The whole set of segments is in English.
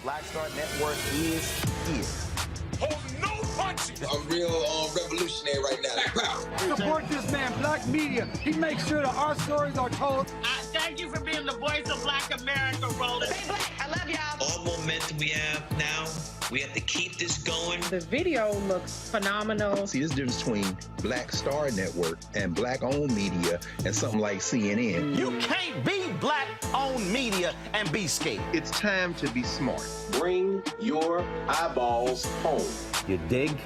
Black Star Network is here. Hold no punches. I'm real revolutionary right now. Support this man, Black Media. He makes sure that our stories are told. Thank you for being the voice of Black America, Roland. Stay black. I love y'all. All momentum we have now, we have to keep this going. The video looks phenomenal. See, there's a difference between Black Star Network and black-owned media and something like CNN. You can't be black-owned media and be scared. It's time to be smart. Bring your eyeballs home. You dig?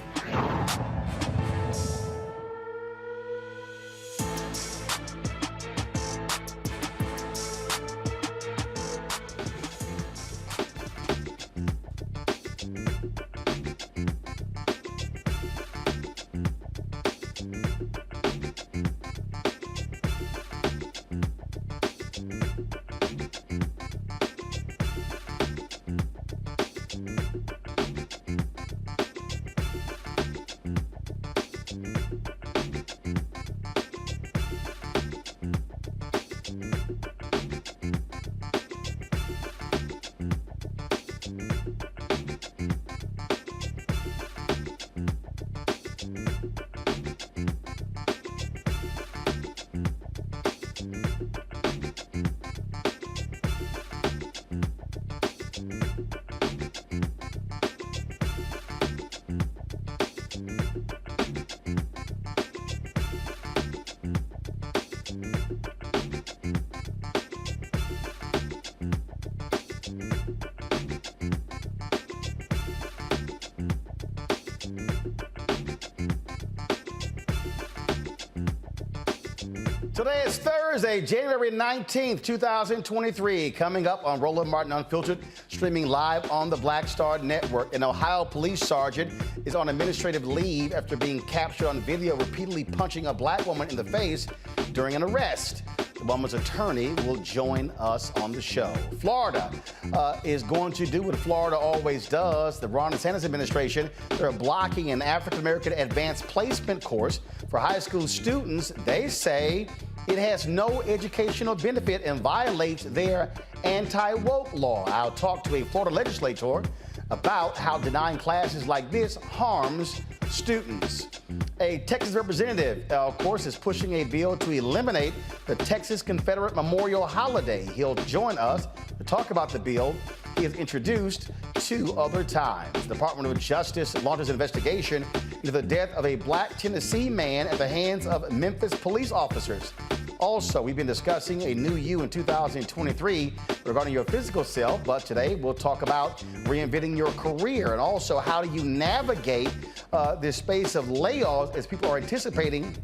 Today is Thursday, January 19th, 2023. Coming up on Roland Martin Unfiltered, streaming live on the Black Star Network. An Ohio police sergeant is on administrative leave after being captured on video repeatedly punching a black woman in the face during an arrest. The woman's attorney will join us on the show. Florida is going to do what Florida always does. The Ron DeSantis administration, they're blocking an African-American advanced placement course for high school students. They say it has no educational benefit and violates their anti-woke law. I'll talk to a Florida legislator about how denying classes like this harms students. A Texas representative, of course, is pushing a bill to eliminate the Texas Confederate Memorial holiday. He'll join us to talk about the bill he has introduced 2 other times. The Department of Justice launches an investigation into the death of a black Tennessee man at the hands of Memphis police officers. Also, we've been discussing a new you in 2023 regarding your physical self, but today we'll talk about reinventing your career and also how do you navigate this space of layoffs as people are anticipating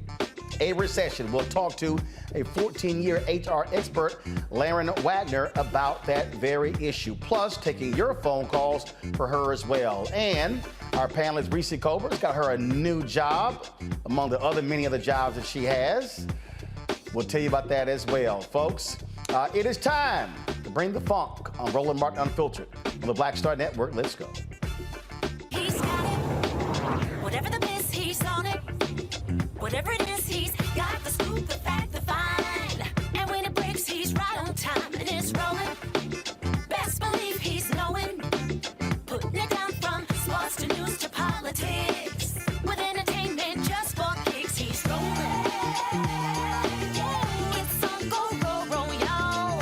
a recession. We'll talk to a 14-year HR expert, Laren Wagner, about that very issue. Plus, taking your phone calls for her as well. And our panelist, Reese Cober's got her a new job among the other many other jobs that she has. We'll tell you about that as well, folks. It is time to bring the funk on Roland Martin Unfiltered on the Black Star Network. Let's go. He's got it. Whatever the miss, he's on it. Whatever it is, he's got the scoop, the fact, the find. And when it breaks, he's right on time and it's rolling. Best believe he's knowing. Putting it down from sports to news to politics. With entertainment just for kicks, he's rolling. It's on go, roll, y'all.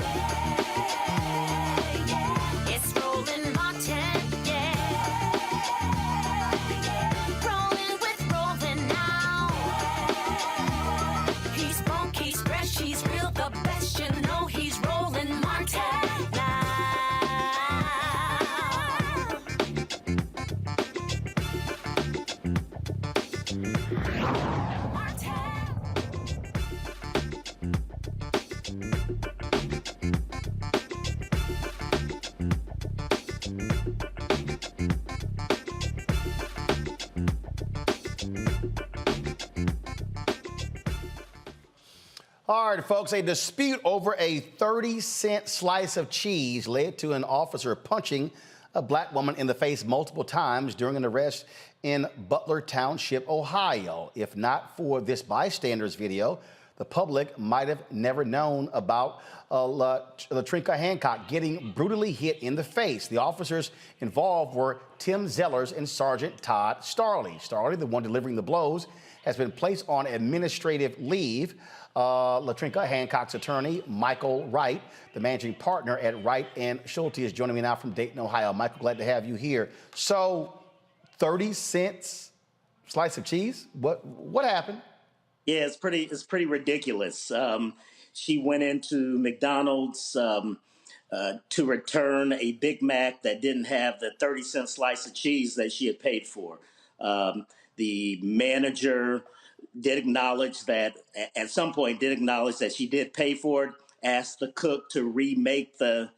It's Roland Martin, yeah. Rolling with Roland now. He's funk, he's fresh, he's real, the best, you know he's Roland Martin now. All right, folks, a dispute over a 30-cent slice of cheese led to an officer punching a black woman in the face multiple times during an arrest in Butler Township, Ohio. If not for this bystander's video, the public might have never known about LaTrinka Hancock getting brutally hit in the face. The officers involved were Tim Zellers and Sergeant Todd Starley. Starley, the one delivering the blows, has been placed on administrative leave. LaTrinka Hancock's attorney, Michael Wright, the managing partner at Wright and Schulte, is joining me now from Dayton, Ohio. Michael, glad to have you here. So, 30 cents slice of cheese? What happened? Yeah, it's pretty ridiculous. She went into McDonald's to return a Big Mac that didn't have the 30-cent slice of cheese that she had paid for. The manager did acknowledge that at some point she did pay for it, asked the cook to remake the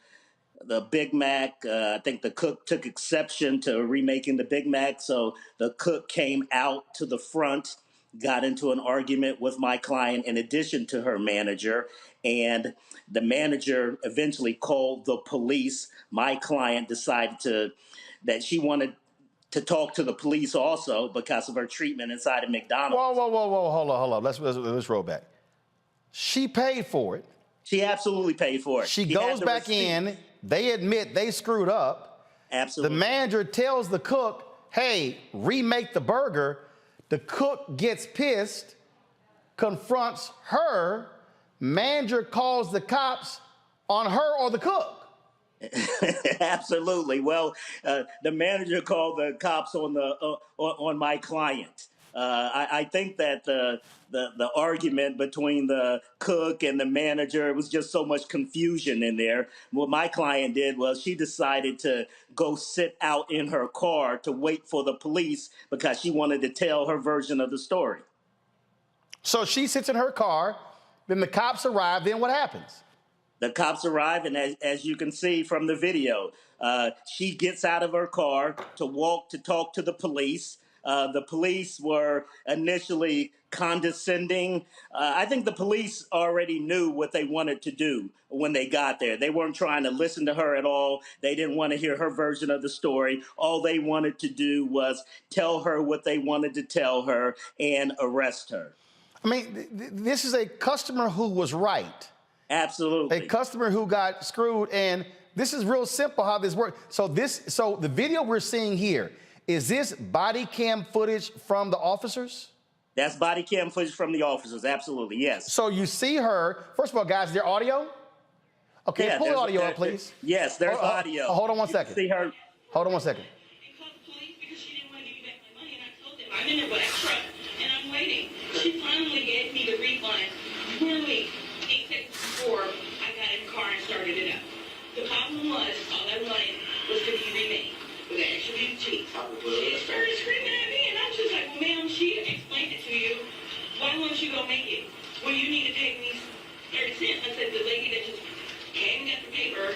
Big Mac. I think the cook took exception to remaking the Big Mac. So the cook came out to the front, got into an argument with my client in addition to her manager. And the manager eventually called the police. My client decided that she wanted to talk to the police also because of her treatment inside of McDonald's. Whoa, hold on. Let's roll back. She paid for it. She absolutely paid for it. She goes back in. They admit they screwed up. Absolutely. The manager tells the cook, hey, remake the burger. The cook gets pissed, confronts her. Manager calls the cops on her or the cook. Absolutely. Well, the manager called the cops on my client. I think that the argument between the cook and the manager, it was just so much confusion in there. What my client did was she decided to go sit out in her car to wait for the police because she wanted to tell her version of the story. So she sits in her car Then the cops arrive. Then what happens? The cops arrive, and as you can see from the video, she gets out of her car to walk to talk to the police. The police were initially condescending. I think the police already knew what they wanted to do when they got there. They weren't trying to listen to her at all. They didn't want to hear her version of the story. All they wanted to do was tell her what they wanted to tell her and arrest her. I mean, this is a customer who was right. Absolutely. A customer who got screwed, and this is real simple how this works. So the video we're seeing here, is this body cam footage from the officers? That's body cam footage from the officers, absolutely, yes. So you see her, first of all, guys, is there audio? Okay, yeah, pull the audio up, please. Yes, there's audio. Hold on one second. See her. Hold on one second. I called the police because she didn't want to give me back my money, and I told them I'm in a black truck, and I'm waiting. She finally gave me the refund. Literally 8 seconds before I got in the car and started it up. The problem was, all I wanted was to be remade with an extra big cheese. She started screaming at me, and I'm just like, well, ma'am, she explained it to you. Why won't you go make it? Well, you need to pay me 30 cents. I said, the lady that just came and got the paper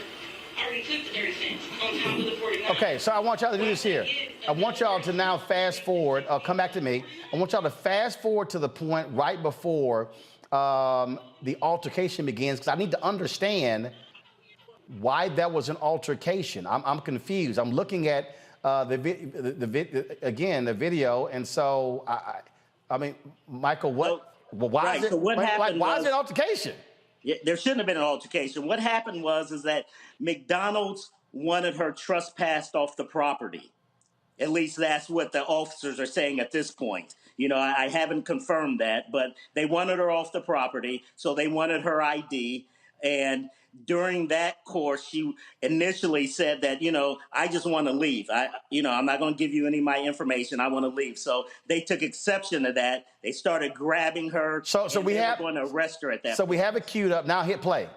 already took the 30 cents on top of the 49. Okay, so I want y'all to do this here. I want y'all to now fast forward. Come back to me. I want y'all to fast forward to the point right before the altercation begins, because I need to understand why that was an altercation. I'm confused. I'm looking at the video, and so I mean, Michael, why is it? So what happened? Why is it an altercation? Yeah, there shouldn't have been an altercation. What happened was that McDonald's wanted her trespassed off the property. At least that's what the officers are saying at this point. You know, I haven't confirmed that, but they wanted her off the property, so they wanted her ID. And during that course, she initially said that, you know, I just want to leave. I'm not going to give you any of my information. I want to leave. So they took exception to that. They started grabbing her. So we were going to arrest her at that point. So we have it queued up. Now hit play.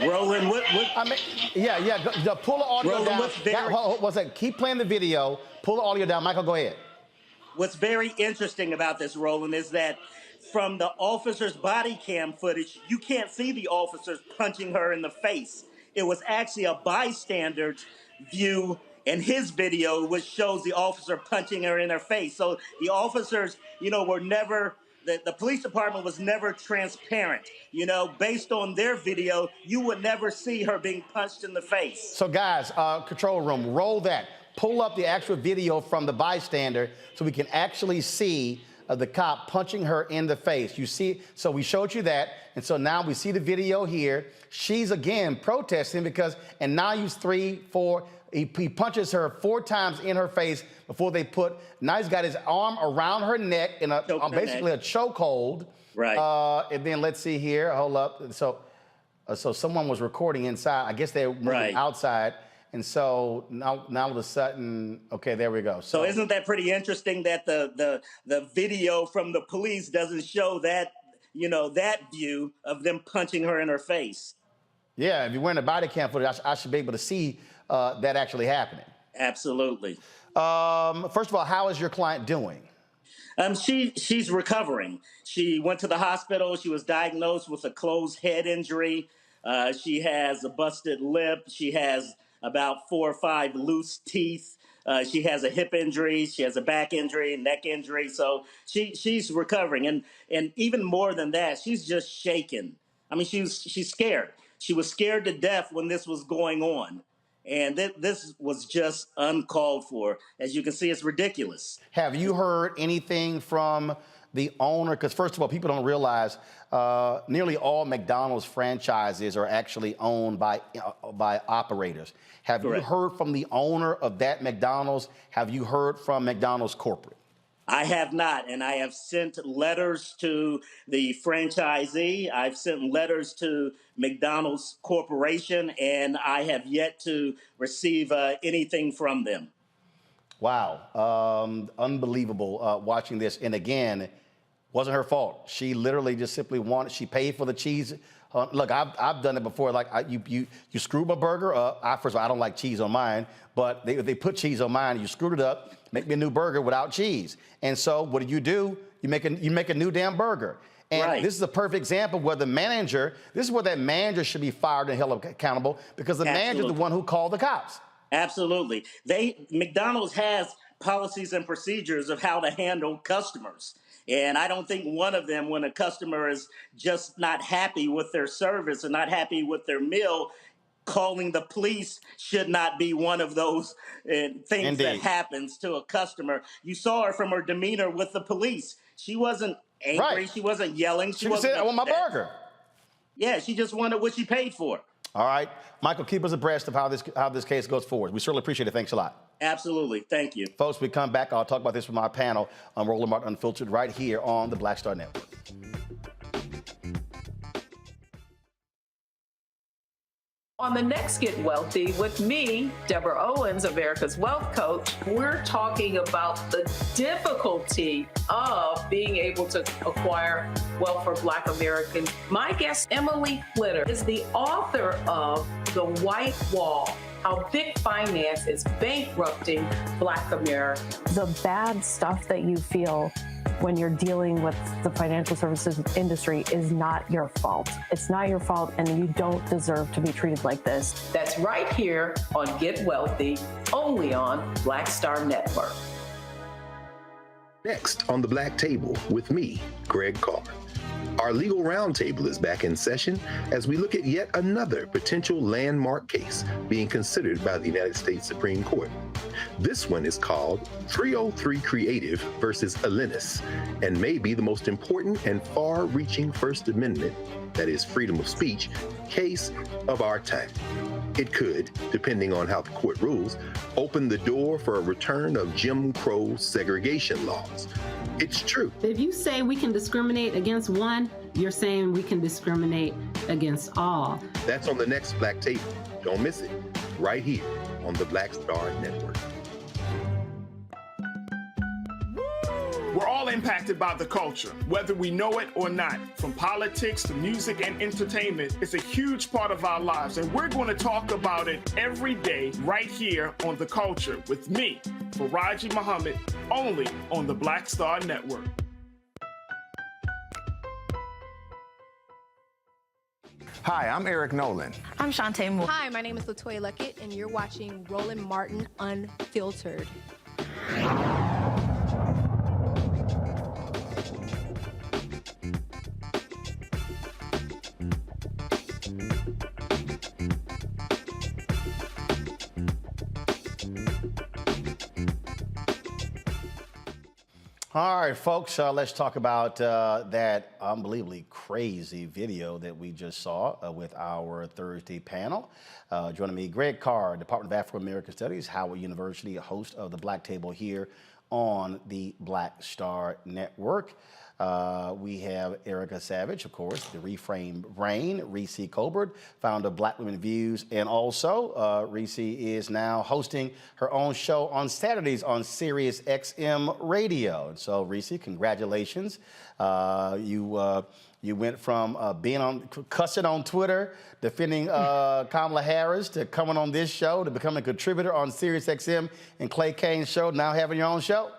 Roland, what? I mean, yeah. Pull the audio Roland, down. Keep playing the video. Pull the audio down. Michael, go ahead. What's very interesting about this, Roland, is that from the officer's body cam footage, you can't see the officers punching her in the face. It was actually a bystander's view in his video, which shows the officer punching her in her face. So the officers, were never... The police department was never transparent. Based on their video, you would never see her being punched in the face. So, guys, control room, roll that. Pull up the actual video from the bystander so we can actually see the cop punching her in the face. You see, so we showed you that, and so now we see the video here. She's, again, protesting because, and now he's 3, 4, he punches her 4 times in her face before now he's got his arm around her neck in basically a chokehold. Right. And then let's see here, hold up. So someone was recording inside. I guess they were moving outside. And so now all of a sudden, okay, there we go. So isn't that pretty interesting that the video from the police doesn't show that, that view of them punching her in her face? Yeah, if you're wearing a body cam footage, I should be able to see that actually happening. Absolutely. First of all, how is your client doing? She's recovering. She went to the hospital. She was diagnosed with a closed head injury. She has a busted lip. She has about 4 or 5 loose teeth. She has a hip injury. She has a back injury, neck injury. So she's recovering. And even more than that, she's just shaken. I mean, she's scared. She was scared to death when this was going on. And this was just uncalled for. As you can see, it's ridiculous. Have you heard anything from the owner, because first of all, people don't realize nearly all McDonald's franchises are actually owned by operators. Have Correct. you heard from the owner of that McDonald's? Have you heard from McDonald's corporate? I have not, and I have sent letters to the franchisee. I've sent letters to McDonald's Corporation, and I have yet to receive anything from them. Wow, unbelievable watching this. And again, wasn't her fault. She literally just simply she paid for the cheese. Look, I've done it before. Like you screw my burger up. First of all, I don't like cheese on mine, but they put cheese on mine. You screwed it up. Make me a new burger without cheese. And so what do? You make a new damn burger. And right. This is a perfect example where the manager. This is where that manager should be fired and held accountable because the manager is the one who called the cops. Absolutely. McDonald's has policies and procedures of how to handle customers. And I don't think one of them, when a customer is just not happy with their service and not happy with their meal, calling the police should not be one of those things Indeed. that happens to a customer. You saw her from her demeanor with the police. She wasn't angry. Right. She wasn't yelling. She said, "I want my burger." Yeah, she just wanted what she paid for. All right, Michael, keep us abreast of how this case goes forward. We certainly appreciate it. Thanks a lot. Absolutely. Thank you. Folks, we come back. I'll talk about this with my panel on Roland Martin Unfiltered right here on the Black Star Network. On the next Get Wealthy with me, Deborah Owens, America's Wealth Coach, we're talking about the difficulty of being able to acquire wealth for Black Americans. My guest, Emily Flitter, is the author of The White Wall: How Big Finance is Bankrupting Black America. The bad stuff that you feel when you're dealing with the financial services industry is not your fault. It's not your fault, and you don't deserve to be treated like this. That's right here on Get Wealthy, only on Black Star Network. Next on the Black Table with me, Greg Carr. Our legal roundtable is back in session as we look at yet another potential landmark case being considered by the United States Supreme Court. This one is called 303 Creative versus Alennis, and may be the most important and far-reaching First Amendment, that is freedom of speech, case of our time. It could, depending on how the court rules, open the door for a return of Jim Crow segregation laws. It's true. If you say we can discriminate against one, you're saying we can discriminate against all. That's on the next Black Table. Don't miss it. Right here on the Black Star Network. We're all impacted by the culture, whether we know it or not. From politics to music and entertainment, it's a huge part of our lives, and we're going to talk about it every day right here on The Culture with me, Faraji Muhammad, only on the Black Star Network. Hi, I'm Eric Nolan. I'm Shantae Moore. Hi, my name is LaToya Luckett, and you're watching Roland Martin Unfiltered. All right, folks, let's talk about that unbelievably crazy video that we just saw with our Thursday panel. Joining me, Greg Carr, Department of Afro-American Studies, Howard University, host of the Black Table here on the Black Star Network. We have Erica Savage, of course, the Reframed Brain, Reese Colbert, founder of Black Women Views, and also Reese is now hosting her own show on Saturdays on Sirius XM Radio. And so, Reese, congratulations. You went from cussing on Twitter, defending Kamala Harris, to coming on this show, to becoming a contributor on Sirius XM and Clay Kane's show, now having your own show.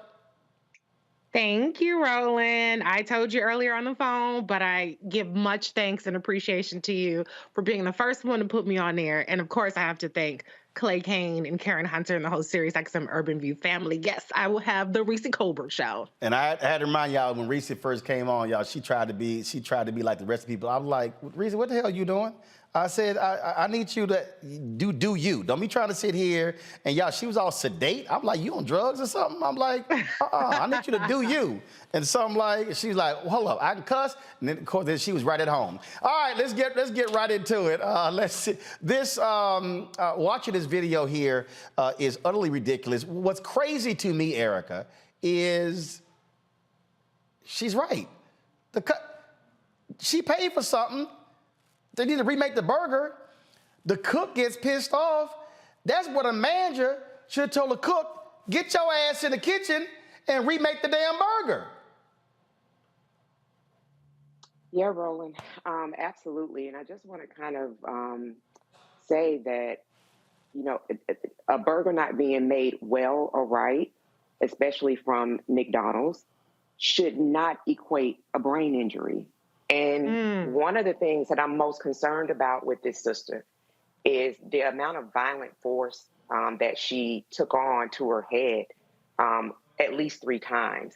Thank you, Roland. I told you earlier on the phone, but I give much thanks and appreciation to you for being the first one to put me on there. And of course, I have to thank Clay Kane and Karen Hunter and the whole Sirius XM Urban View family. Yes, I will have the Reese Colbert show. And I had to remind y'all, when Reese first came on, y'all, she tried to be like the rest of the people. I was like, Reese, what the hell are you doing? I said, I need you to do you. Don't be trying to sit here and y'all, she was all sedate. I'm like, you on drugs or something? I'm like, I need you to do you. And so I'm like, she's like, well, hold up, I can cuss. And then, of course, then she was right at home. All right, let's get right into it. Let's see. This, watching this video here is utterly ridiculous. What's crazy to me, Erica, is she's right. She paid for something. They need to remake the burger. The cook gets pissed off. That's what a manager should have told the cook, get your ass in the kitchen and remake the damn burger. Yeah, Roland, absolutely. And I just want to kind of say that, you know, a burger not being made well or right, especially from McDonald's, should not equate a brain injury. And one of the things that I'm most concerned about with this sister is the amount of violent force that she took on to her head at least 3 times.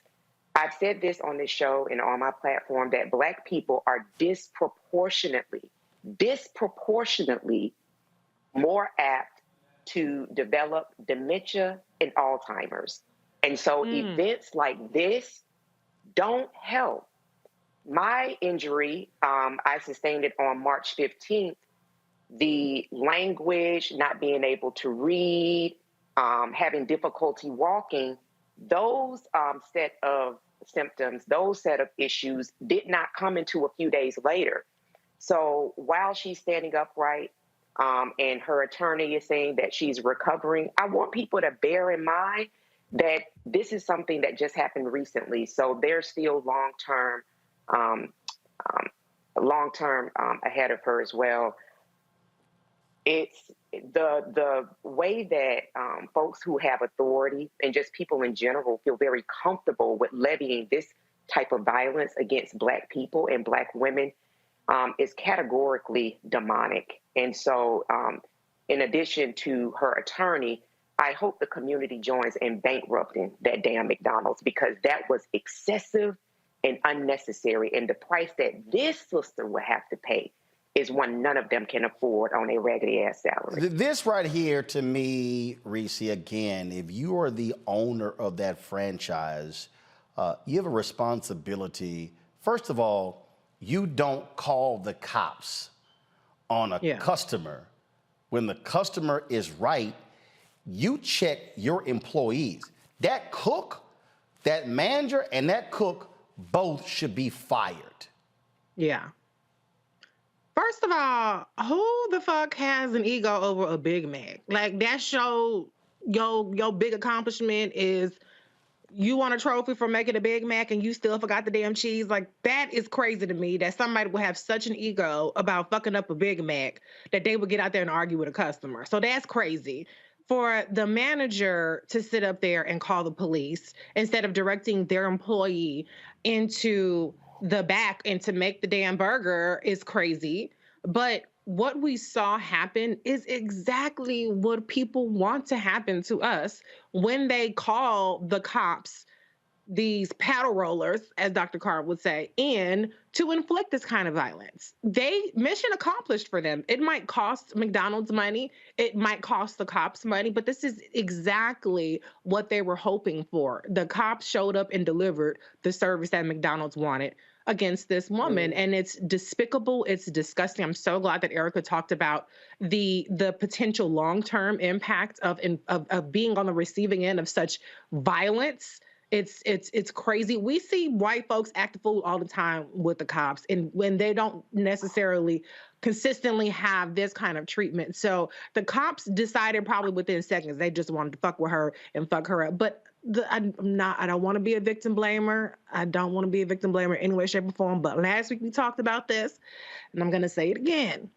I've said this on this show and on my platform that Black people are disproportionately more apt to develop dementia and Alzheimer's. And so events like this don't help. My injury, I sustained it on March 15th. The language, not being able to read, having difficulty walking, those set of symptoms, those set of issues did not come into a few days later. So while she's standing upright and her attorney is saying that she's recovering, I want people to bear in mind that this is something that just happened recently. So there's still long-term ahead of her as well. It's the way that folks who have authority and just people in general feel very comfortable with levying this type of violence against Black people and Black women is categorically demonic. And so in addition to her attorney, I hope the community joins in bankrupting that damn McDonald's, because that was excessive and unnecessary. And the price that this sister will have to pay is one none of them can afford on a raggedy ass salary. This right here, to me, Reese, again, if you are the owner of that franchise, you have a responsibility. First of all, you don't call the cops on a customer. When the customer is right, you check your employees. That cook, that manager, and that cook both should be fired. Yeah. First of all, who the fuck has an ego over a Big Mac? Like, that's your big accomplishment is you want a trophy for making a Big Mac and you still forgot the damn cheese. Like, that is crazy to me that somebody would have such an ego about fucking up a Big Mac that they would get out there and argue with a customer. So that's crazy. For the manager to sit up there and call the police instead of directing their employee into the back and to make the damn burger is crazy. But what we saw happen is exactly what people want to happen to us when they call the cops, these paddle rollers, as Dr. Carr would say, in to inflict this kind of violence. Mission accomplished for them. It might cost McDonald's money. It might cost the cops money, but this is exactly what they were hoping for. The cops showed up and delivered the service that McDonald's wanted against this woman. And it's despicable. It's disgusting. I'm so glad that Erica talked about the potential long-term impact of being on the receiving end of such violence. It's crazy. We see white folks act a fool all the time with the cops, and when they don't necessarily consistently have this kind of treatment. So the cops decided probably within seconds they just wanted to fuck with her and fuck her up. But I don't want to be a victim blamer. I don't want to be a victim blamer in any way, shape, or form. But last week we talked about this, and I'm gonna say it again.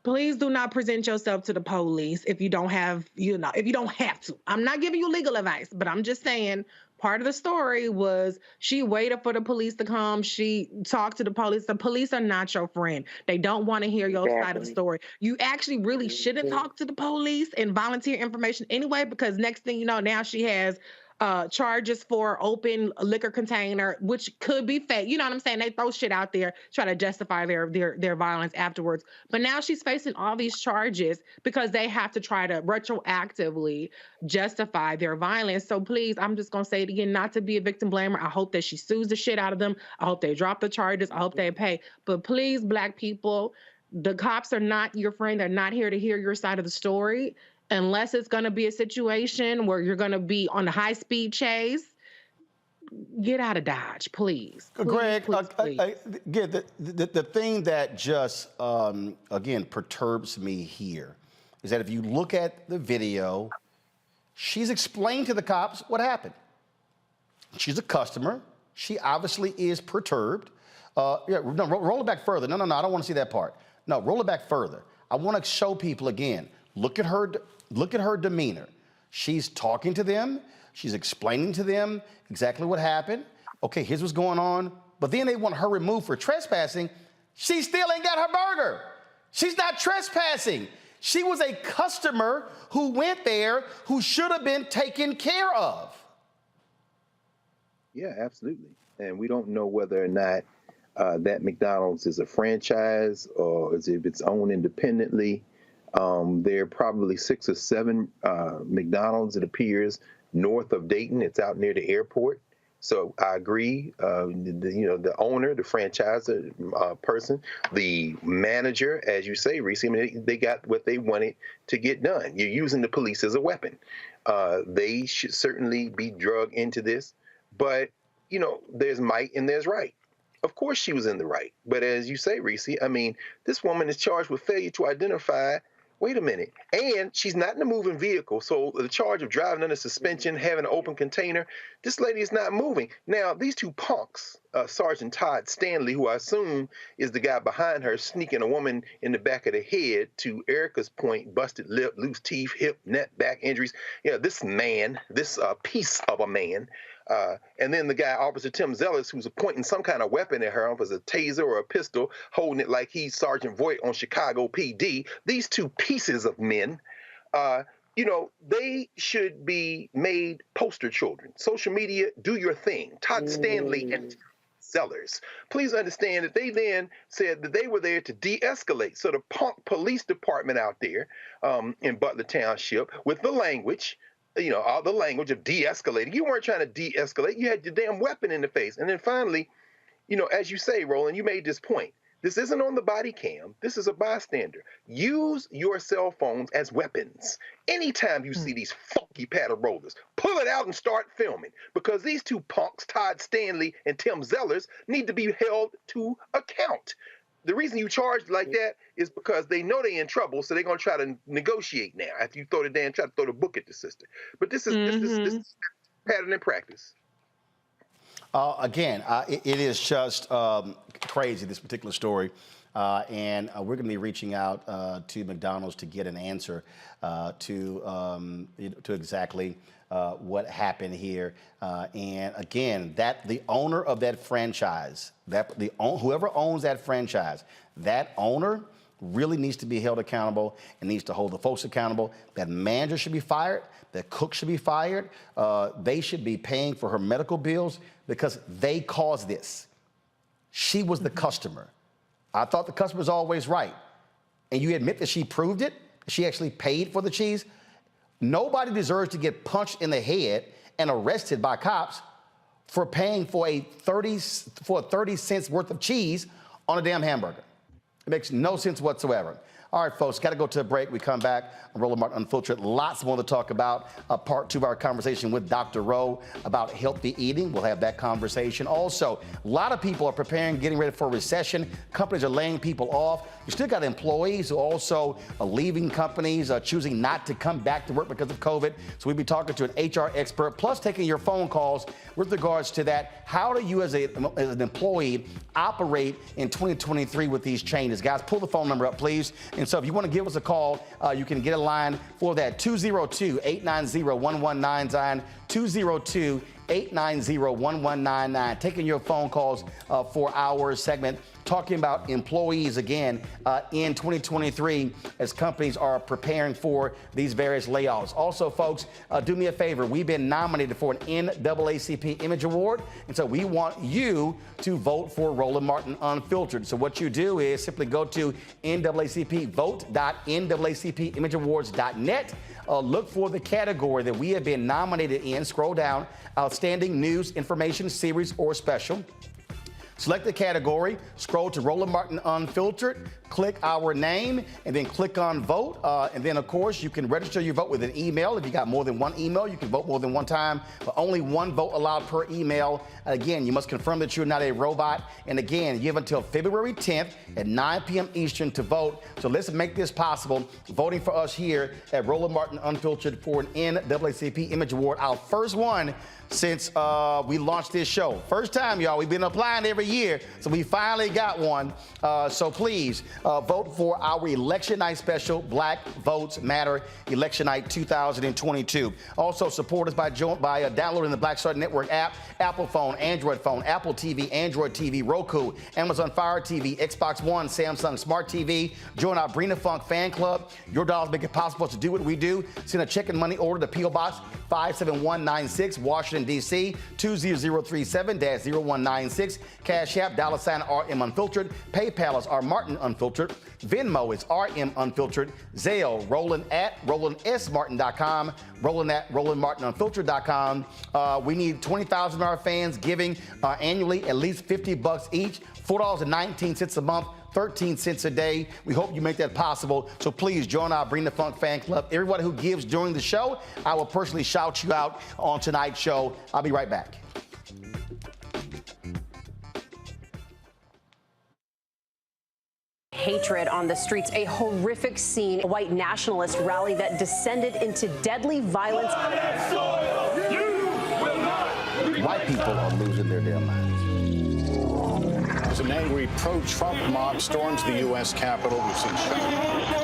Please do not present yourself to the police if you don't have, if you don't have to. I'm not giving you legal advice, but I'm just saying part of the story was she waited for the police to come. She talked to the police. The police are not your friend. They don't want to hear your side of the story. You actually really shouldn't talk to the police and volunteer information anyway, because next thing you know, now she has charges for open liquor container, which could be fake. You know what I'm saying? They throw shit out there, try to justify their violence afterwards. But now she's facing all these charges because they have to try to retroactively justify their violence. So please, I'm just going to say it again, not to be a victim blamer. I hope that she sues the shit out of them. I hope they drop the charges. I hope they pay. But please, Black people, the cops are not your friend. They're not here to hear your side of the story. Unless it's going to be a situation where you're going to be on a high-speed chase, get out of Dodge, please. Greg, please. Again, the thing that just, again, perturbs me here is that if you look at the video, she's explained to the cops what happened. She's a customer. She obviously is perturbed. No, roll it back further. No, I don't want to see that part. No, roll it back further. I want to show people again. Look at her demeanor. She's talking to them. She's explaining to them exactly what happened. Okay, here's what's going on. But then they want her removed for trespassing. She still ain't got her burger. She's not trespassing. She was a customer who went there who should have been taken care of. Yeah, absolutely. And we don't know whether or not that McDonald's is a franchise or is if it's owned independently. There are probably 6 or 7 McDonald's, it appears, north of Dayton. It's out near the airport. So I agree. The owner, the franchisor person, the manager, as you say, Reese, I mean, they got what they wanted to get done. You're using the police as a weapon. They should certainly be drugged into this. But, there's might and there's right. Of course she was in the right. But as you say, Reese, I mean, this woman is charged with failure to identify. Wait a minute. And she's not in a moving vehicle. So the charge of driving under suspension, having an open container, this lady is not moving. Now, these two punks, Sergeant Todd Stanley, who I assume is the guy behind her, sneaking a woman in the back of the head, to Erica's point, busted lip, loose teeth, hip, neck, back injuries. This man, this piece of a man, and then the guy, Officer Tim Zellis, who's pointing some kind of weapon at her, as a taser or a pistol, holding it like he's Sergeant Voight on Chicago PD. These two pieces of men, they should be made poster children. Social media, do your thing. Todd Stanley and Zellers. Please understand that they then said that they were there to de-escalate. So the punk police department out there in Butler Township, with the language, all the language of de-escalating. You weren't trying to de-escalate. You had your damn weapon in the face. And then finally, as you say, Roland, you made this point. This isn't on the body cam. This is a bystander. Use your cell phones as weapons. Anytime you see these funky paddle rollers, pull it out and start filming, because these two punks, Todd Stanley and Tim Zellers, need to be held to account. The reason you charged like that is because they know they're in trouble, so they're going to try to negotiate now after you try to throw the book at the sister. But this is pattern and practice. Again, it is just crazy, this particular story. And we're going to be reaching out to McDonald's to get an answer to exactly what happened here. And again, that the owner of that franchise, whoever owns that franchise, that owner really needs to be held accountable and needs to hold the folks accountable. That manager should be fired. That cook should be fired. They should be paying for her medical bills because they caused this. She was the customer. I thought the customer was always right. And you admit that she proved it? She actually paid for the cheese? Nobody deserves to get punched in the head and arrested by cops for paying for a 30 cents worth of cheese on a damn hamburger. It makes no sense whatsoever. All right, folks, got to go to a break. We come back on Roland Martin Unfiltered. Lots more to talk about. Part 2 of our conversation with Dr. Rowe about healthy eating. We'll have that conversation. Also, a lot of people are preparing, getting ready for a recession. Companies are laying people off. You still got employees who also are leaving companies, choosing not to come back to work because of COVID. So we'll be talking to an HR expert, plus taking your phone calls with regards to that. How do you as an employee operate in 2023 with these changes? Guys, pull the phone number up, please. And so if you want to give us a call, you can get a line for that, 202-890-1199, 890-1199. Taking your phone calls for our segment, talking about employees again in 2023 as companies are preparing for these various layoffs. Also, folks, do me a favor. We've been nominated for an NAACP Image Award, and so we want you to vote for Roland Martin Unfiltered. So what you do is simply go to vote.naacpimageawards.net. Look for the category that we have been nominated in. Scroll down, Outstanding News, Information, Series, or Special. Select the category, scroll to Roland Martin Unfiltered, click our name, and then click on vote. And then, of course, you can register your vote with an email. If you got more than one email, you can vote more than one time, but only one vote allowed per email. Again, you must confirm that you're not a robot. And again, you have until February 10th at 9 p.m. Eastern to vote. So let's make this possible. Voting for us here at Roland Martin Unfiltered for an NAACP Image Award, our first one since we launched this show. First time, y'all. We've been applying every year, so we finally got one. So please vote for our Election Night special, Black Votes Matter, Election Night 2022. Also, support us by downloading the Black Star Network app, Apple phone, Android phone, Apple TV, Android TV, Roku, Amazon Fire TV, Xbox One, Samsung Smart TV. Join our Brina Funk fan club. Your dollars make it possible to do what we do. Send a check and money order to P.O. Box 57196, Washington, D.C. 20037-0196. Cash App, $RM Unfiltered. PayPal is R Martin Unfiltered. Venmo is RM Unfiltered. Zelle, Roland at RolandSMartin.com. Roland at RolandMartinUnfiltered.com. We need 20,000 of our fans giving annually at least $50 each, $4.19 a month. 13 cents a day. We hope you make that possible. So please join our Bring the Funk fan club. Everybody who gives during the show, I will personally shout you out on tonight's show. I'll be right back. Hatred on the streets, a horrific scene, a white nationalist rally that descended into deadly violence. White people are losing their damn minds. As an angry pro-Trump mob storms the U.S. Capitol, we've seen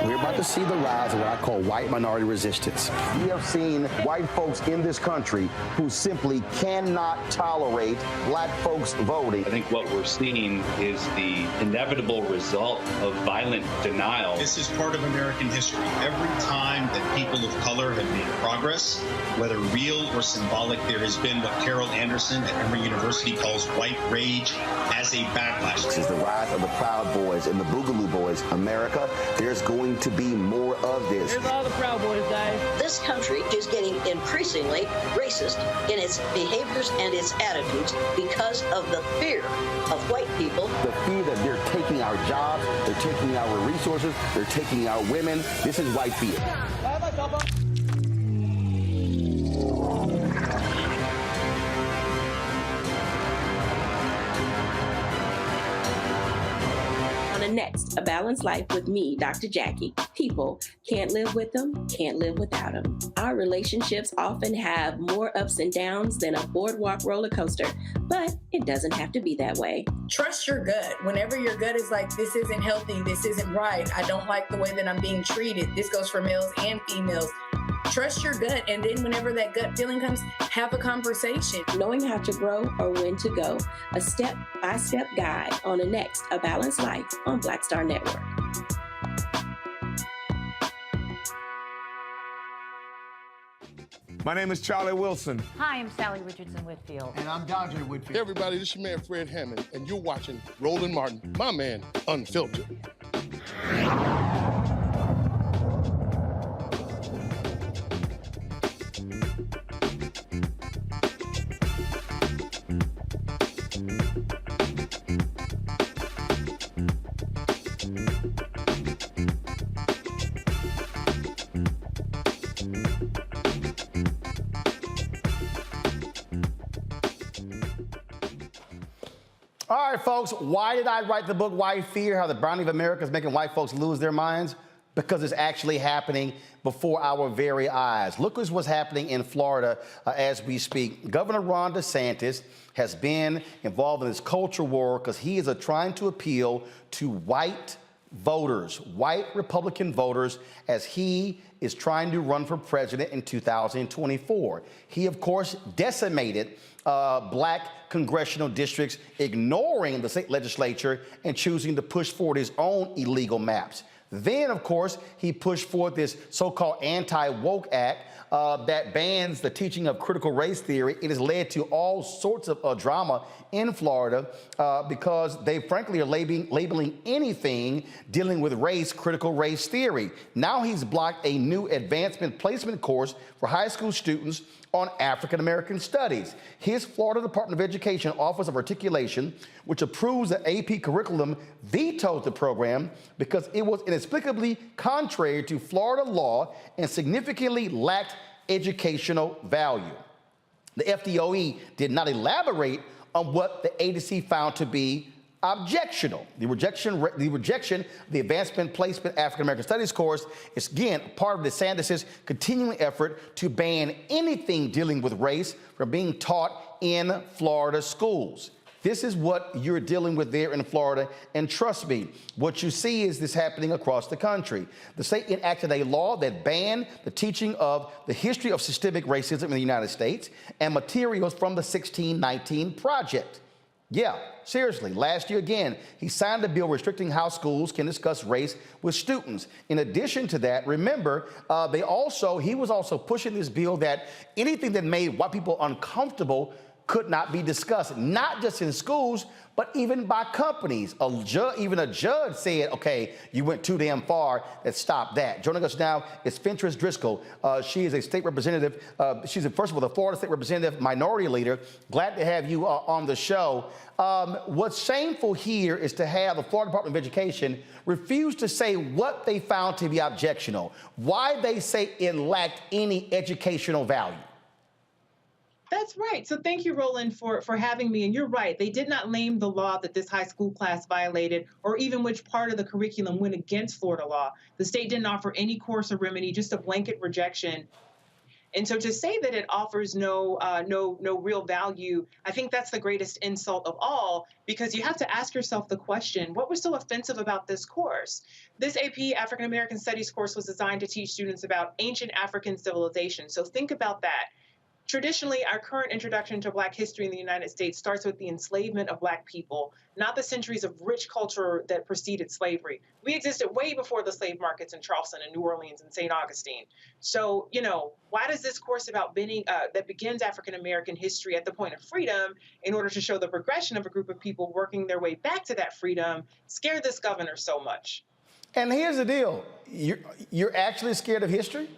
We're about to see the rise of what I call white minority resistance. We have seen white folks in this country who simply cannot tolerate black folks voting. I think what we're seeing is the inevitable result of violent denial. This is part of American history. Every time that people of color have made progress, whether real or symbolic, there has been what Carol Anderson at Emory University calls white rage as a backlash. This is the rise of the Proud Boys and the Boogaloo Boys. America, there's going to be more of this. Here's all the Proud Boys, guys. This country is getting increasingly racist in its behaviors and its attitudes because of the fear of white people. The fear that they're taking our jobs, they're taking our resources, they're taking our women. This is white fear. Next, A Balanced Life with me, Dr. Jackie. People can't live with them, can't live without them. Our relationships often have more ups and downs than a boardwalk roller coaster, but it doesn't have to be that way. Trust your gut. Whenever your gut is like, this isn't healthy, this isn't right, I don't like the way that I'm being treated. This goes for males and females. Trust your gut, and then whenever that gut feeling comes, have a conversation. Knowing how to grow or when to go. A step-by-step guide on the next A Balanced Life on Black Star Network. My name is Charlie Wilson. Hi, I'm Sally Richardson Whitfield. And I'm Dondre Whitfield. Hey, everybody, this is your man, Fred Hammond, and you're watching Roland Martin, my man, Unfiltered. All right, folks, why did I write the book, White Fear? How the Browning of America is making white folks lose their minds? Because it's actually happening before our very eyes. Look at what's happening in Florida as we speak. Governor Ron DeSantis has been involved in this culture war because he is trying to appeal to white voters, white Republican voters, as he is trying to run for president in 2024. He, of course, decimated black congressional districts, ignoring the state legislature and choosing to push forward his own illegal maps. Then, of course, he pushed forward this so-called anti-woke act that bans the teaching of critical race theory. It has led to all sorts of drama in Florida because they frankly are labeling anything dealing with race critical race theory. Now he's blocked a new advancement placement course for high school students on African American studies. His Florida Department of Education Office of Articulation, which approves the AP curriculum, vetoed the program because it was inexplicably contrary to Florida law and significantly lacked educational value. The FDOE did not elaborate on what the agency found to be objectional. The rejection of the Advancement Placement African American Studies course is, again, part of DeSantis' continuing effort to ban anything dealing with race from being taught in Florida schools. This is what you're dealing with there in Florida, and trust me, what you see is this happening across the country. The state enacted a law that banned the teaching of the history of systemic racism in the United States and materials from the 1619 Project. Yeah, seriously, last year again, he signed a bill restricting how schools can discuss race with students. In addition to that, remember, he was also pushing this bill that anything that made white people uncomfortable could not be discussed, not just in schools, but even by companies. Even a judge said, okay, you went too damn far, let's stop that. Joining us now is Fentress Driscoll. She is a state representative. She's, first of all, the Florida State Representative Minority Leader. Glad to have you on the show. What's shameful here is to have the Florida Department of Education refuse to say what they found to be objectionable, why they say it lacked any educational value. That's right. So thank you, Roland, for having me. And you're right. They did not name the law that this high school class violated or even which part of the curriculum went against Florida law. The state didn't offer any course or remedy, just a blanket rejection. And so to say that it offers no real value, I think that's the greatest insult of all, because you have to ask yourself the question, what was so offensive about this course? This AP African American Studies course was designed to teach students about ancient African civilization. So think about that. Traditionally, our current introduction to Black history in the United States starts with the enslavement of Black people, not the centuries of rich culture that preceded slavery. We existed way before the slave markets in Charleston and New Orleans and St. Augustine. So, why does this course about that begins African American history at the point of freedom in order to show the progression of a group of people working their way back to that freedom scare this governor so much? And here's the deal. You're actually scared of history?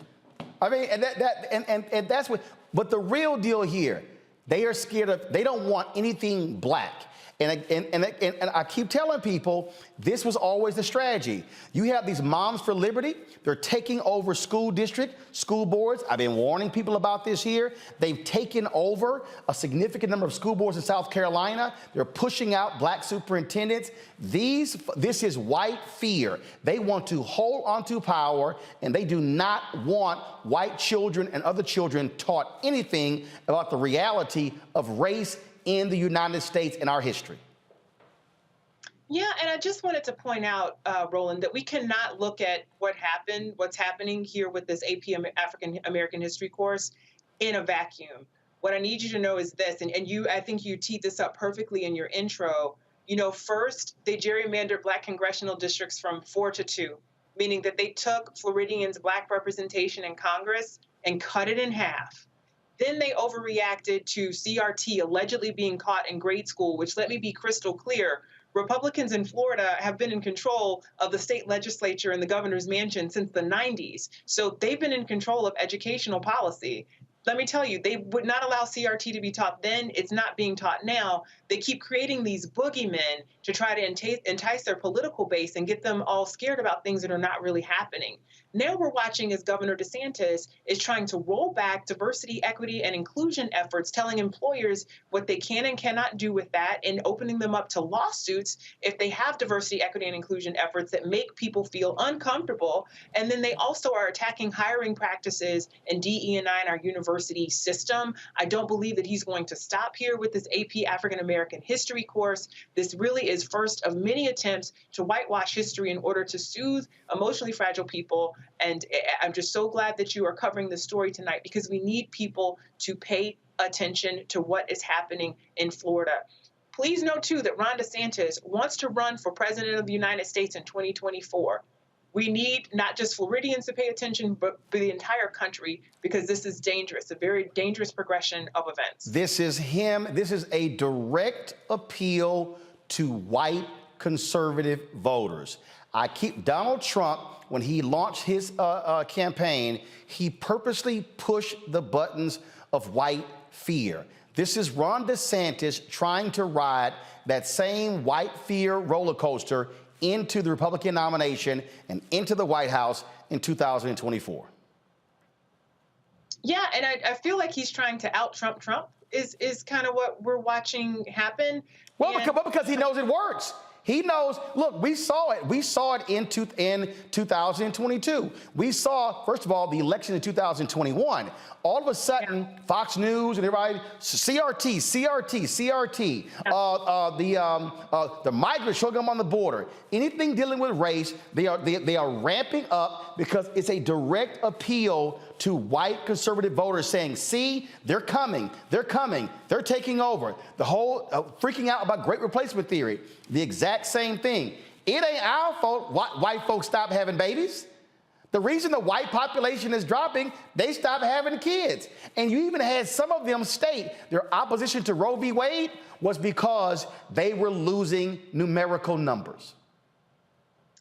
I mean, and that's what. But the real deal here, they are scared of. They don't want anything Black. And I keep telling people, this was always the strategy. You have these Moms for Liberty. They're taking over school district, school boards. I've been warning people about this here. They've taken over a significant number of school boards in South Carolina. They're pushing out Black superintendents. This is white fear. They want to hold onto power, and they do not want white children and other children taught anything about the reality of race in the United States and our history. Yeah, and I just wanted to point out, Roland, that we cannot look at what's happening here with this AP African American History course in a vacuum. What I need you to know is this, and I think you teed this up perfectly in your intro. First, they gerrymandered Black congressional districts from 4 to 2, meaning that they took Floridians' Black representation in Congress and cut it in half. Then they overreacted to CRT allegedly being caught in grade school, which, let me be crystal clear, Republicans in Florida have been in control of the state legislature and the governor's mansion since the 90s. So they've been in control of educational policy. Let me tell you, they would not allow CRT to be taught then. It's not being taught now. They keep creating these boogeymen to try to entice their political base and get them all scared about things that are not really happening. Now we're watching as Governor DeSantis is trying to roll back diversity, equity, and inclusion efforts, telling employers what they can and cannot do with that, and opening them up to lawsuits if they have diversity, equity, and inclusion efforts that make people feel uncomfortable. And then they also are attacking hiring practices and DE&I in our university system. I don't believe that he's going to stop here with this AP African American history course. This really is first of many attempts to whitewash history in order to soothe emotionally fragile people. And I'm just so glad that you are covering this story tonight, because we need people to pay attention to what is happening in Florida. Please note, too, that Ron DeSantis wants to run for president of the United States in 2024. We need not just Floridians to pay attention, but the entire country, because this is dangerous, a very dangerous progression of events. This is him. This is a direct appeal to white conservative voters. Donald Trump, when he launched his campaign, he purposely pushed the buttons of white fear. This is Ron DeSantis trying to ride that same white fear roller coaster into the Republican nomination and into the White House in 2024. Yeah, and I feel like he's trying to out-Trump Trump is kind of what we're watching happen. Well, because he knows it works. He knows, look, we saw it. We saw it in 2022. We saw, first of all, the election in 2021. All of a sudden, Fox News and everybody, CRT. The migrants showing them on the border. Anything dealing with race, they are ramping up because it's a direct appeal to white conservative voters saying, see, they're coming, they're taking over. The whole freaking out about great replacement theory, the exact same thing. It ain't our fault white folks stop having babies. The reason the white population is dropping, they stopped having kids. And you even had some of them state their opposition to Roe v. Wade was because they were losing numerical numbers.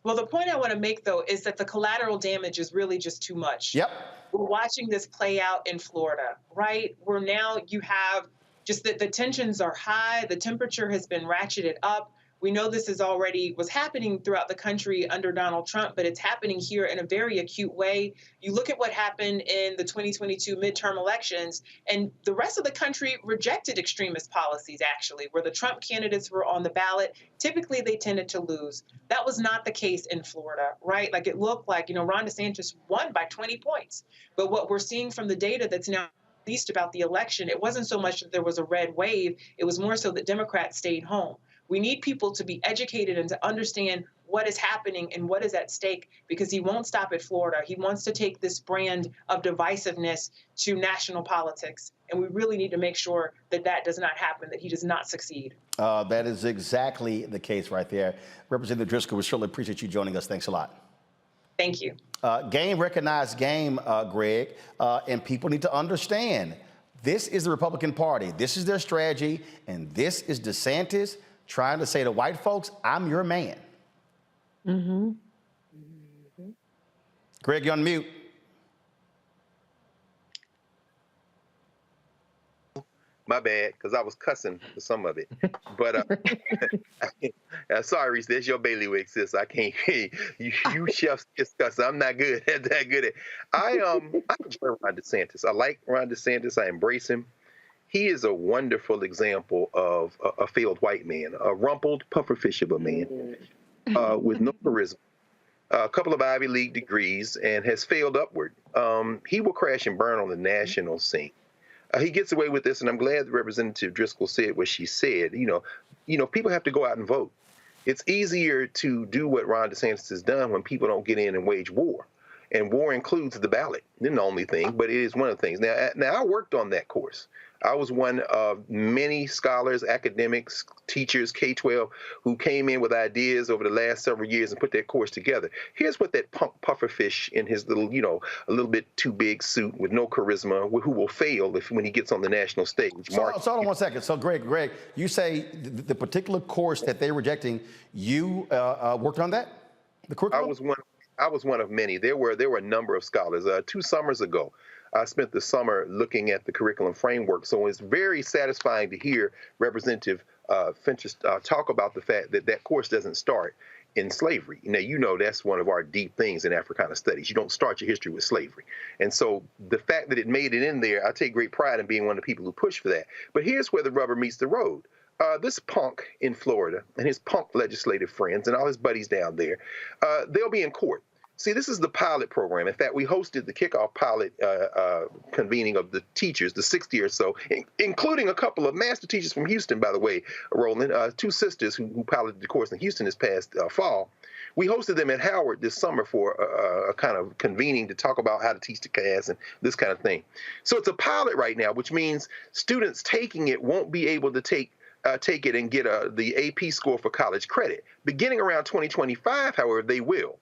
Well, the point I want to make, though, is that the collateral damage is really just too much. Yep. We're watching this play out in Florida, right? Where now you have just the tensions are high. The temperature has been ratcheted up. We know this was happening throughout the country under Donald Trump, but it's happening here in a very acute way. You look at what happened in the 2022 midterm elections, and the rest of the country rejected extremist policies, actually, where the Trump candidates were on the ballot. Typically, they tended to lose. That was not the case in Florida, right? Like, it looked like, Ron DeSantis won by 20 points. But what we're seeing from the data that's now released about the election, it wasn't so much that there was a red wave. It was more so that Democrats stayed home. We need people to be educated and to understand what is happening and what is at stake, because he won't stop at Florida. He wants to take this brand of divisiveness to national politics. And we really need to make sure that that does not happen, that he does not succeed. That is exactly the case right there. Representative Driscoll, we certainly appreciate you joining us. Thanks a lot. Thank you. Game recognized game, Greg, and people need to understand this is the Republican Party. This is their strategy, and this is DeSantis trying to say to white folks, I'm your man. Mm-hmm. Greg, you're on mute. My bad, because I was cussing for some of it. But sorry, Reese, that's your bailiwick, sis. I can't hear you. You chefs just cuss. I'm not good at that. I enjoy Ron DeSantis. I like Ron DeSantis. I embrace him. He is a wonderful example of a failed white man, a rumpled pufferfish of a man with no charisma, a couple of Ivy League degrees, and has failed upward. He will crash and burn on the national scene. He gets away with this, and I'm glad that Representative Driscoll said what she said. People have to go out and vote. It's easier to do what Ron DeSantis has done when people don't get in and wage war. And war includes the ballot. It's the only thing, but it is one of the things. Now I worked on that course. I was one of many scholars, academics, teachers, K-12, who came in with ideas over the last several years and put that course together. Here's what that pufferfish in his little, a little bit too big suit with no charisma, who will fail when he gets on the national stage. So hold on one second. So Greg, you say the particular course that they're rejecting, you worked on that? The curriculum? I was one of many. There were a number of scholars. 2 summers ago, I spent the summer looking at the curriculum framework. So it's very satisfying to hear Representative Finch talk about the fact that that course doesn't start in slavery. Now, you know that's one of our deep things in Africana studies. You don't start your history with slavery. And so the fact that it made it in there, I take great pride in being one of the people who push for that. But here's where the rubber meets the road. This punk in Florida and his punk legislative friends and all his buddies down there, they'll be in court. See, this is the pilot program. In fact, we hosted the kickoff pilot convening of the teachers, the 60 or so, including a couple of master teachers from Houston, by the way, Roland, two sisters who piloted the course in Houston this past fall. We hosted them at Howard this summer for a kind of convening to talk about how to teach the class and this kind of thing. So it's a pilot right now, which means students taking it won't be able to take it and get the AP score for college credit. Beginning around 2025, however, they will.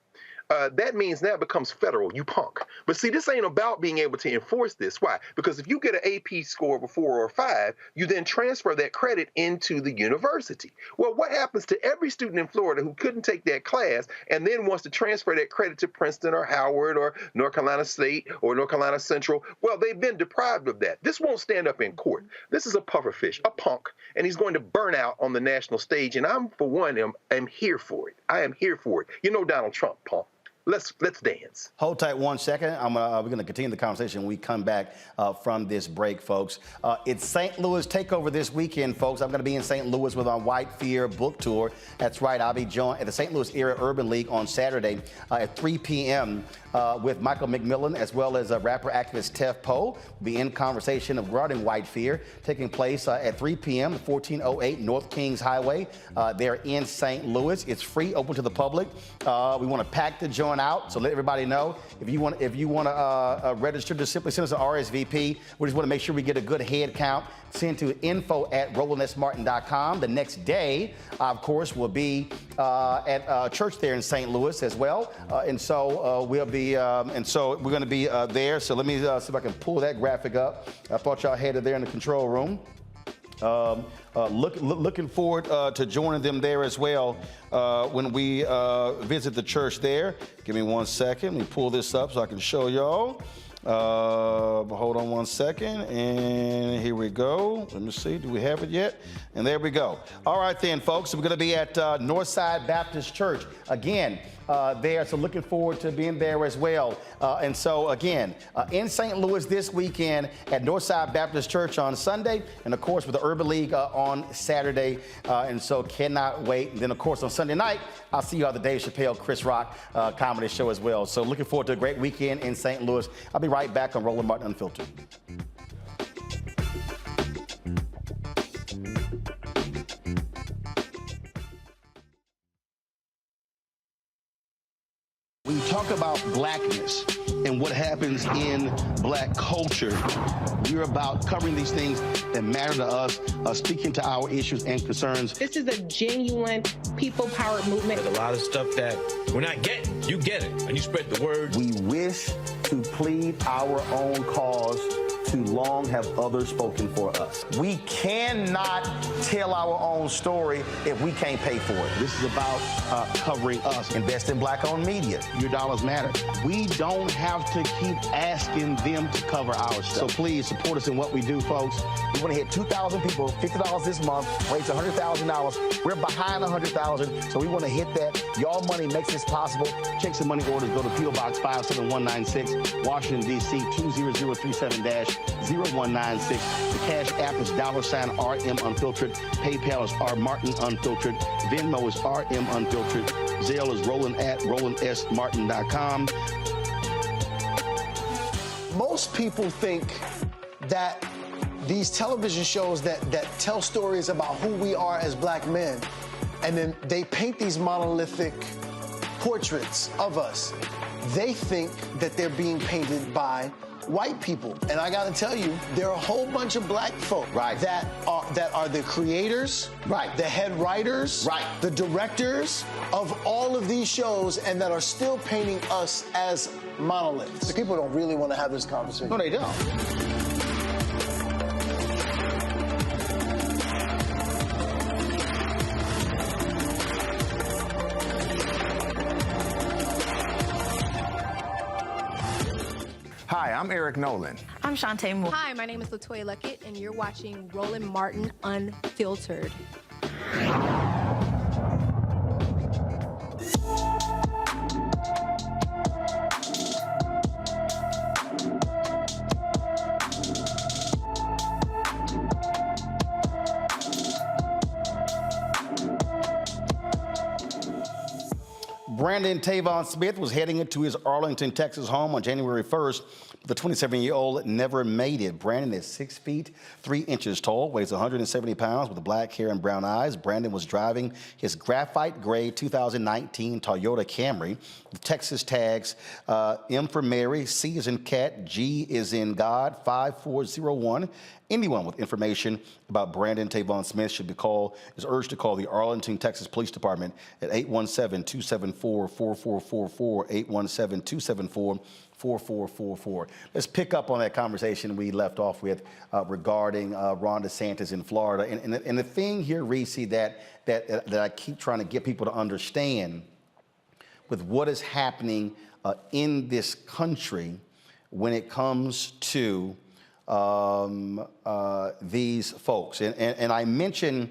That means now it becomes federal, you punk. But see, this ain't about being able to enforce this. Why? Because if you get an AP score of a 4 or a 5, you then transfer that credit into the university. Well, what happens to every student in Florida who couldn't take that class and then wants to transfer that credit to Princeton or Howard or North Carolina State or North Carolina Central? Well, they've been deprived of that. This won't stand up in court. This is a pufferfish, a punk, and he's going to burn out on the national stage. And I'm, for one, am here for it. I am here for it. You know Donald Trump, punk. Let's dance. Hold tight 1 second. We're going to continue the conversation when we come back from this break, folks. It's St. Louis Takeover this weekend, folks. I'm going to be in St. Louis with our White Fear book tour. That's right. I'll be joined at the St. Louis Area Urban League on Saturday at 3 p.m. With Michael McMillan, as well as rapper activist Tef Poe. We'll be in conversation regarding White Fear, taking place at 3 p.m. 1408 North Kings Highway. There in St. Louis. It's free, open to the public. We want to pack the joint out, so let everybody know. If you want to register, just simply send us an RSVP. We just want to make sure we get a good head count. Send to info@rolandsmartin.com. The next day, of course, will be at church there in St. Louis as well. And so we'll be, and so we're going to be there. So let me see if I can pull that graphic up. I thought y'all had it there in the control room. Looking forward to joining them there as well when we visit the church there. Give me 1 second. Let me pull this up so I can show y'all. Hold on 1 second, and here we go. Let me see, do we have it yet? And there we go. All right then, folks, we're going to be at Northside Baptist Church again there, so looking forward to being there as well. And so again, in St. Louis this weekend at Northside Baptist Church on Sunday, and of course with the Urban League on Saturday, and so cannot wait. And then of course on Sunday night, I'll see you at the Dave Chappelle, Chris Rock comedy show as well. So looking forward to a great weekend in St. Louis. I'll be right back on Roland Martin Unfiltered. When you talk about blackness and what happens in black culture, we're about covering these things that matter to us, speaking to our issues and concerns. This is a genuine people-powered movement. There's a lot of stuff that we're not getting. You get it, and you spread the word. We wish to plead our own cause. Too long have others spoken for us. We cannot tell our own story if we can't pay for it. This is about covering us. Invest in black-owned media. Your dollars matter. We don't have to keep asking them to cover our stuff. So please support us in what we do, folks. We want to hit 2,000 people, $50 this month, raise $100,000. We're behind 100,000, so we want to hit that. Y'all money makes this possible. Checks and money orders go to P.O. Box 57196, Washington, D.C. 20037-0196. The Cash App is $RM Unfiltered. PayPal is R Martin Unfiltered. Venmo is RM Unfiltered. Zelle is RolandSMartin.com. Most people think that these television shows that tell stories about who we are as black men, and then they paint these monolithic portraits of us. They think that they're being painted by white people. And I gotta tell you, there are a whole bunch of black folk that are the creators, the head writers, the directors of all of these shows, and that are still painting us as monoliths. The people don't really want to have this conversation. No, they don't. Hi, I'm Eric Nolan. I'm Shantae Moore. Hi, my name is LaToya Luckett, and you're watching Roland Martin Unfiltered. Brandon Tavon Smith was heading into his Arlington, Texas home on January 1st. The 27-year-old never made it. Brandon is 6 feet 3 inches tall, weighs 170 pounds, with black hair and brown eyes. Brandon was driving his graphite gray 2019 Toyota Camry with Texas tags M for Mary, C is in cat, G is in God, 5401. Anyone with information about Brandon Tavon Smith is urged to call the Arlington, Texas Police Department at 817-274-4444, 817-274-4444. Let's pick up on that conversation we left off with regarding Ron DeSantis in Florida. And the thing here, Reese, that I keep trying to get people to understand with what is happening in this country when it comes to these folks. And I mentioned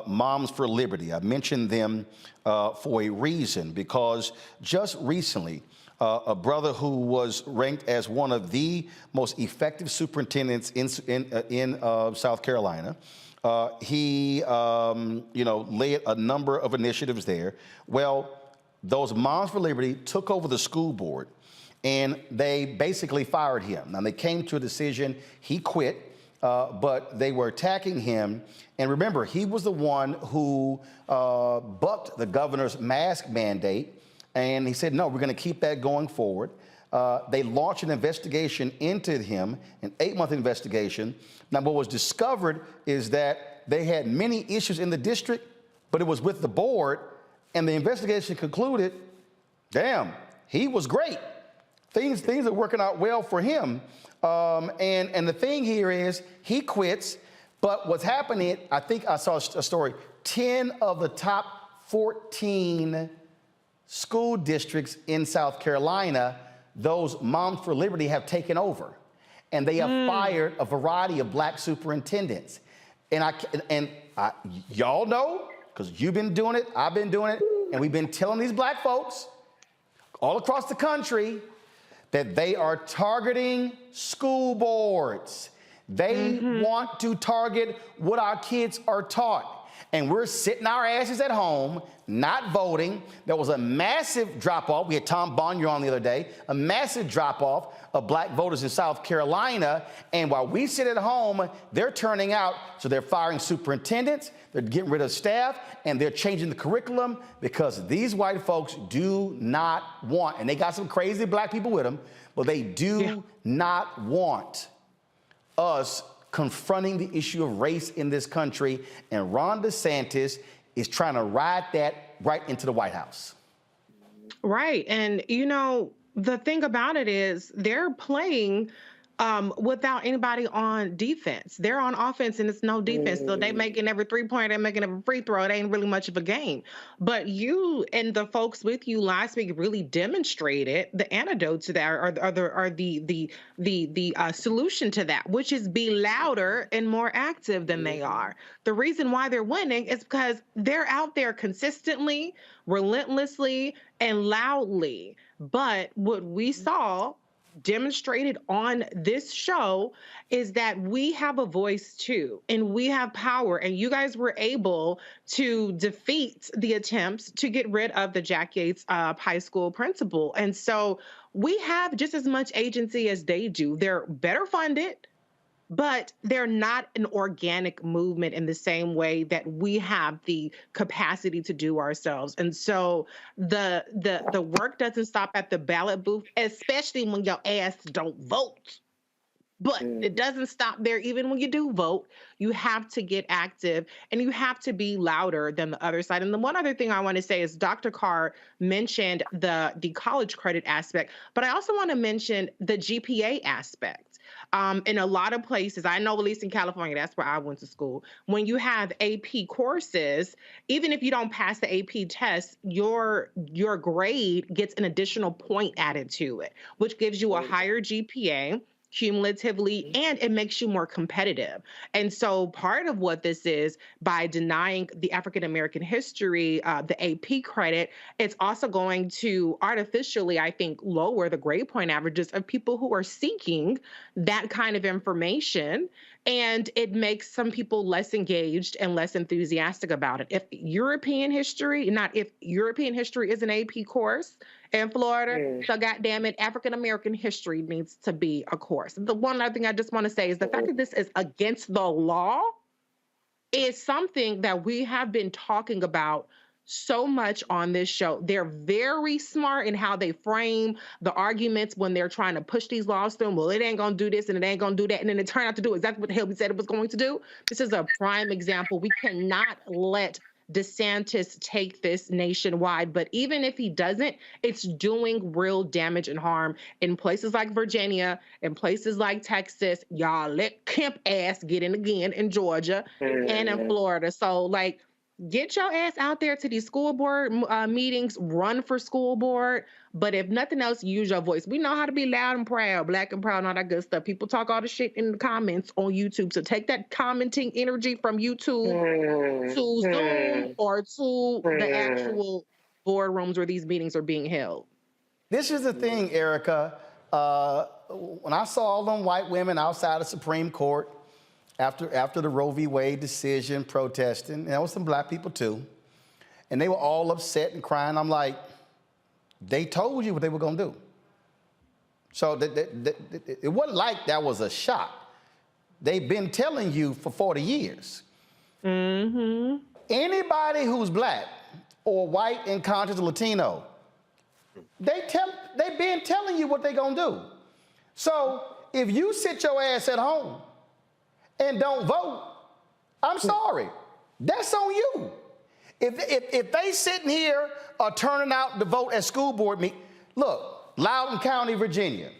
Moms for Liberty. I mentioned them for a reason, because just recently, a brother who was ranked as one of the most effective superintendents in South Carolina, he led a number of initiatives there. Well, those Moms for Liberty took over the school board, and they basically fired him. Now, they came to a decision. He quit, but they were attacking him. And remember, he was the one who bucked the governor's mask mandate. And he said, no, we're going to keep that going forward. They launched an investigation into him, an 8-month investigation. Now, what was discovered is that they had many issues in the district, but it was with the board. And the investigation concluded, damn, he was great. Things are working out well for him. And the thing here is he quits, but what's happening, I think I saw a story, 10 of the top 14 school districts in South Carolina, those Moms for Liberty have taken over. And they have fired a variety of black superintendents. And y'all know, because you've been doing it, I've been doing it, and we've been telling these black folks all across the country that they are targeting school boards. They want to target what our kids are taught. And we're sitting our asses at home, not voting. There was a massive drop-off. We had Tom Bonnier on the other day, a massive drop-off of black voters in South Carolina. And while we sit at home, they're turning out. So they're firing superintendents, they're getting rid of staff, and they're changing the curriculum because these white folks do not want, and they got some crazy black people with them, but they do not want us confronting the issue of race in this country. And Ron DeSantis is trying to ride that right into the White House. Right. And, the thing about it is they're playing without anybody on defense. They're on offense and it's no defense. So they making every 3-pointer, they're making every free throw. It ain't really much of a game. But you and the folks with you last week really demonstrated the antidote to that, or the solution to that, which is be louder and more active than they are. The reason why they're winning is because they're out there consistently, relentlessly, and loudly. But what we saw demonstrated on this show is that we have a voice too, and we have power, and you guys were able to defeat the attempts to get rid of the Jack Yates high school principal. And so we have just as much agency as they do. They're better funded, but they're not an organic movement in the same way that we have the capacity to do ourselves. And so the work doesn't stop at the ballot booth, especially when your ass don't vote. But it doesn't stop there. Even when you do vote, you have to get active and you have to be louder than the other side. And the one other thing I want to say is Dr. Carr mentioned the college credit aspect, but I also want to mention the GPA aspect. In a lot of places, I know at least in California, that's where I went to school, when you have AP courses, even if you don't pass the AP test, your grade gets an additional point added to it, which gives you a higher GPA. cumulatively, and it makes you more competitive. And so part of what this is, by denying the African American history, the AP credit, it's also going to artificially, I think, lower the grade point averages of people who are seeking that kind of information. And it makes some people less engaged and less enthusiastic about it. If European history is an AP course in Florida, so goddamn it, African American history needs to be a course. The one other thing I just want to say is the fact that this is against the law is something that we have been talking about so much on this show. They're very smart in how they frame the arguments when they're trying to push these laws through. Well, it ain't gonna do this and it ain't gonna do that, and then it turned out to do exactly what the hell we said it was going to do. This is a prime example. We cannot let DeSantis take this nationwide, but even if he doesn't, it's doing real damage and harm in places like Virginia, in places like Texas. Y'all let Kemp ass get in again in Georgia and in Florida. So like, get your ass out there to these school board meetings, run for school board. But if nothing else, use your voice. We know how to be loud and proud, black and proud, and all that good stuff. People talk all the shit in the comments on YouTube. So take that commenting energy from YouTube to Zoom or to the actual boardrooms where these meetings are being held. This is the thing, Erica. When I saw all them white women outside the Supreme Court after the Roe v. Wade decision protesting, and there was some black people too, and they were all upset and crying. I'm like, they told you what they were going to do. So it wasn't like that was a shock. They've been telling you for 40 years. Anybody who's black or white and conscious Latino, they've been telling you what they're going to do. So if you sit your ass at home and don't vote, I'm sorry. That's on you. If they sitting here are turning out to vote at school board meeting, look, Loudoun County, Virginia,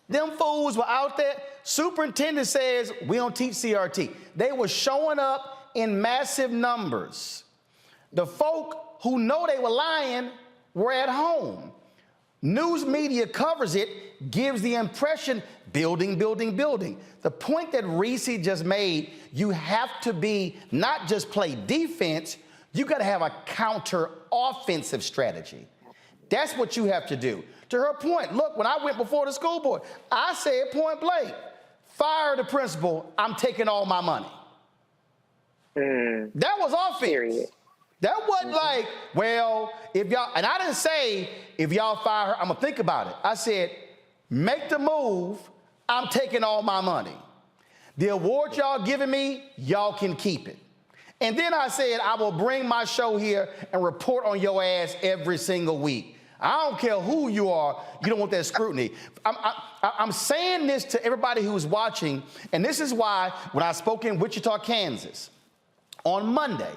them fools were out there. Superintendent says we don't teach CRT. They were showing up in massive numbers. The folk who know they were lying were at home. News media covers it, gives the impression building, building, building. The point that Reese just made, you have to be not just play defense, you got to have a counter offensive strategy. That's what you have to do. To her point, look, when I went before the school board, I said point blank, fire the principal, I'm taking all my money. That was offense. That wasn't like, well, if y'all, and I didn't say, if y'all fire her, I'm gonna think about it. I said, make the move, I'm taking all my money. The award y'all giving me, y'all can keep it. And then I said, I will bring my show here and report on your ass every single week. I don't care who you are, you don't want that scrutiny. I'm saying this to everybody who's watching, and this is why when I spoke in Wichita, Kansas, on Monday,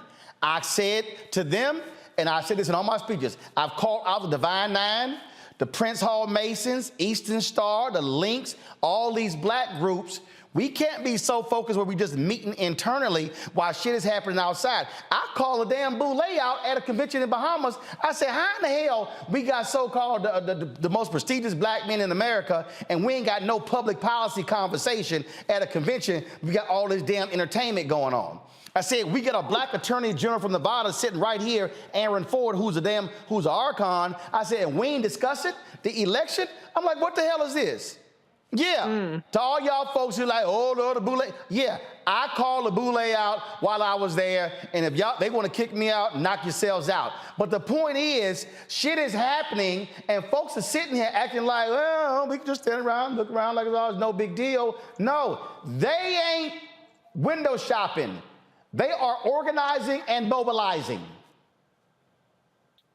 I said to them, and I said this in all my speeches, I've called out the Divine Nine, the Prince Hall Masons, Eastern Star, the Links, all these black groups. We can't be so focused where we just meeting internally while shit is happening outside. I called a damn boule out at a convention in Bahamas. I said, how in the hell we got so-called the most prestigious black men in America and we ain't got no public policy conversation at a convention? We got all this damn entertainment going on. I said, we got a black attorney general from Nevada sitting right here, Aaron Ford, who's an archon. I said, we ain't discussing the election? I'm like, what the hell is this? Yeah, to all y'all folks who like, oh, Lord, the boule. Yeah, I called the boule out while I was there, and if y'all, they want to kick me out, knock yourselves out. But the point is, shit is happening, and folks are sitting here acting like, well, we can just stand around, look around like it's always no big deal. No, they ain't window shopping. They are organizing and mobilizing.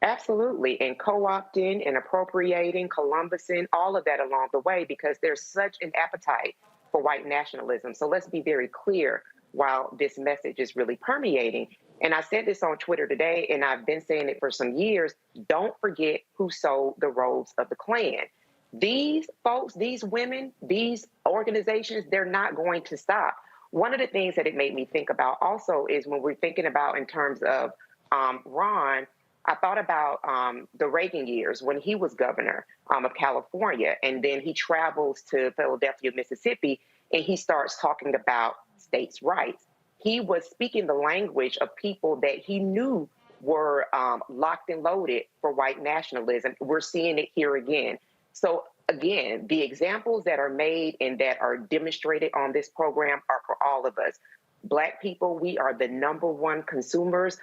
Absolutely, and co-opting and appropriating, Columbusing, all of that along the way, because there's such an appetite for white nationalism. So let's be very clear while this message is really permeating. And I said this on Twitter today, and I've been saying it for some years, don't forget who sold the robes of the Klan. These folks, these women, these organizations, they're not going to stop. One of the things that it made me think about also is when we're thinking about in terms of Ron, I thought about the Reagan years when he was governor of California, and then he travels to Philadelphia, Mississippi, and he starts talking about states' rights. He was speaking the language of people that he knew were locked and loaded for white nationalism. We're seeing it here again. So again, the examples that are made and that are demonstrated on this program are for all of us. Black people, we are the #1 consumers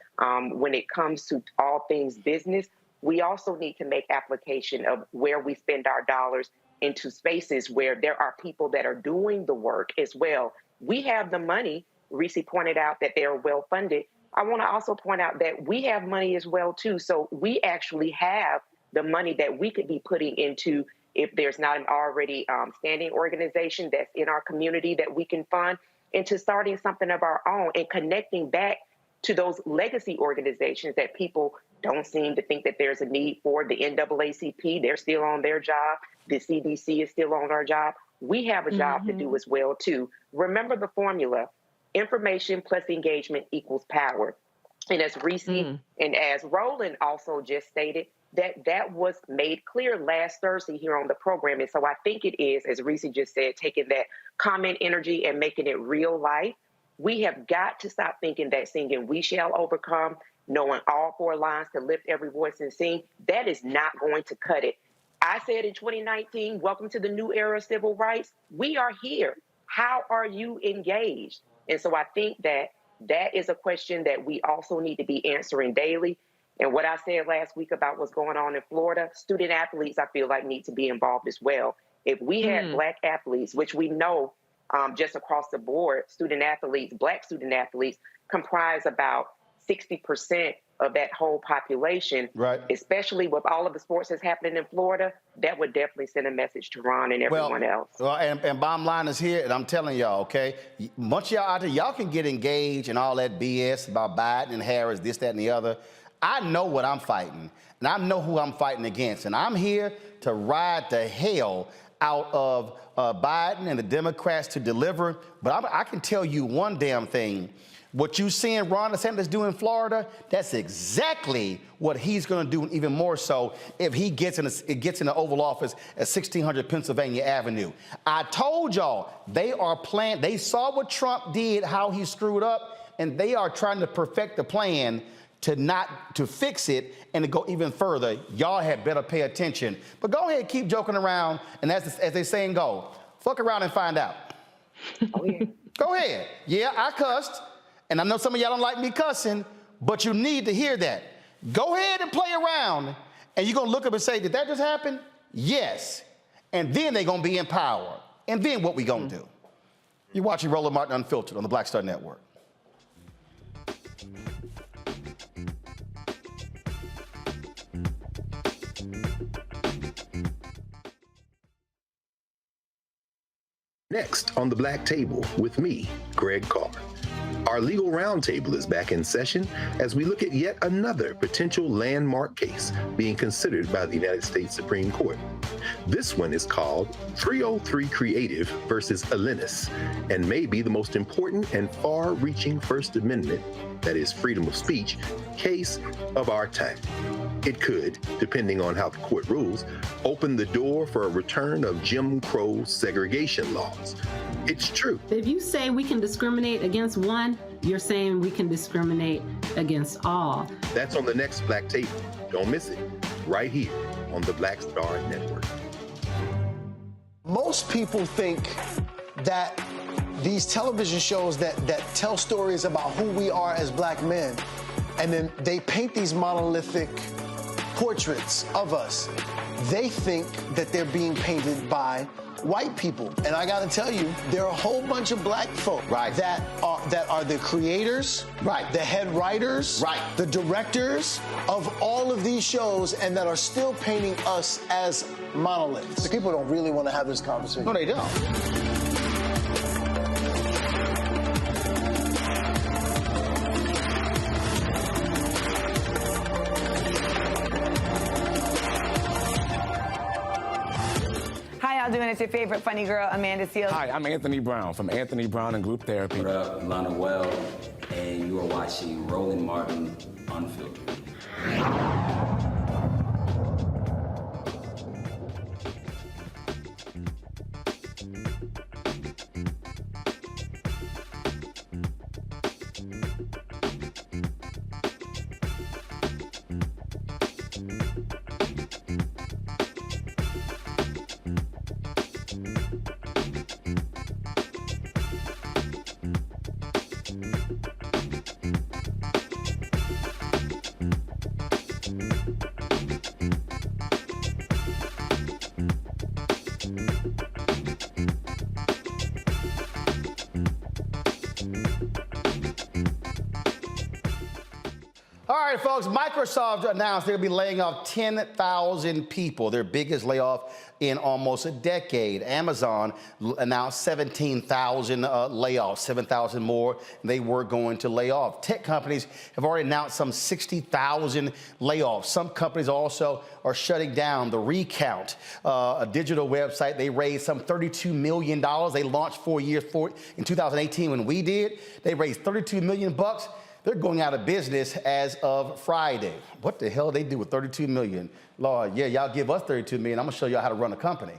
when it comes to all things business. We also need to make application of where we spend our dollars into spaces where there are people that are doing the work as well. We have the money. Reese pointed out that they're well funded. I want to also point out that we have money as well, too. So we actually have the money that we could be putting into, if there's not an already standing organization that's in our community that we can fund, into starting something of our own and connecting back to those legacy organizations that people don't seem to think that there's a need for. The NAACP, they're still on their job. The CDC is still on our job. We have a job to do as well, too. Remember the formula: information plus engagement equals power. And as Reese and as Roland also just stated, that was made clear last Thursday here on the program. And so I think it is, as Reese just said, taking that comment energy and making it real life. We have got to stop thinking that singing "We Shall Overcome," knowing all 4 lines to lift every voice and sing, that is not going to cut it. I said in 2019, welcome to the new era of civil rights. We are here. How are you engaged? And so I think that that is a question that we also need to be answering daily. And what I said last week about what's going on in Florida, student athletes, I feel like, need to be involved as well. If we had Black athletes, which we know just across the board, student athletes, Black student athletes comprise about 60% of that whole population, right? Especially with all of the sports that's happening in Florida, that would definitely send a message to Ron and everyone else. Well, and bottom line is here, and I'm telling y'all, okay, once y'all out there, y'all can get engaged in all that BS about Biden and Harris, this, that, and the other. I know what I'm fighting, and I know who I'm fighting against, and I'm here to ride the hell out of Biden and the Democrats to deliver. But I can tell you one damn thing. What you seeing Ron DeSantis do in Florida, that's exactly what he's going to do, even more so if he gets in the Oval Office at 1600 Pennsylvania Avenue. I told y'all, they are planning. They saw what Trump did, how he screwed up, and they are trying to perfect the plan to fix it and to go even further. Y'all had better pay attention. But go ahead, keep joking around, and as they saying go, fuck around and find out. Oh, yeah. Go ahead. Yeah, I cussed. And I know some of y'all don't like me cussing, but you need to hear that. Go ahead and play around, and you're going to look up and say, did that just happen? Yes. And then they're going to be in power. And then what we going to do? You're watching Roland Martin Unfiltered on the Black Star Network. Next on the Black Table with me, Greg Carr. Our legal roundtable is back in session as we look at yet another potential landmark case being considered by the United States Supreme Court. This one is called 303 Creative versus Alennis, and may be the most important and far-reaching First Amendment, that is freedom of speech, case of our time. It could, depending on how the court rules, open the door for a return of Jim Crow segregation laws. It's true. If you say we can discriminate against one, you're saying we can discriminate against all. That's on the next Black Table. Don't miss it. Right here on the Black Star Network. Most people think that these television shows that tell stories about who we are as black men, and then they paint these monolithic portraits of us. They think that they're being painted by white people. And I gotta tell you, there are a whole bunch of black folk that are the creators, the head writers, the directors of all of these shows, and that are still painting us as monoliths. The people don't really want to have this conversation. No, they don't. How y'all doing? It's your favorite funny girl, Amanda Seals. Hi, I'm Anthony Brown from Anthony Brown and Group Therapy. What up, Lana Well, and you are watching Roland Martin Unfiltered. All right, folks, Microsoft announced they'll be laying off 10,000 people, their biggest layoff in almost a decade. Amazon announced 17,000 layoffs, 7,000 more they were going to lay off. Tech companies have already announced some 60,000 layoffs. Some companies also are shutting down. The Recount, a digital website, they raised some $32 million. They launched 4 years in 2018 when we did. They raised $32 million bucks. They're going out of business as of Friday. What the hell they do with $32 million? Lord, yeah, y'all give us $32 million. I'm gonna show y'all how to run a company.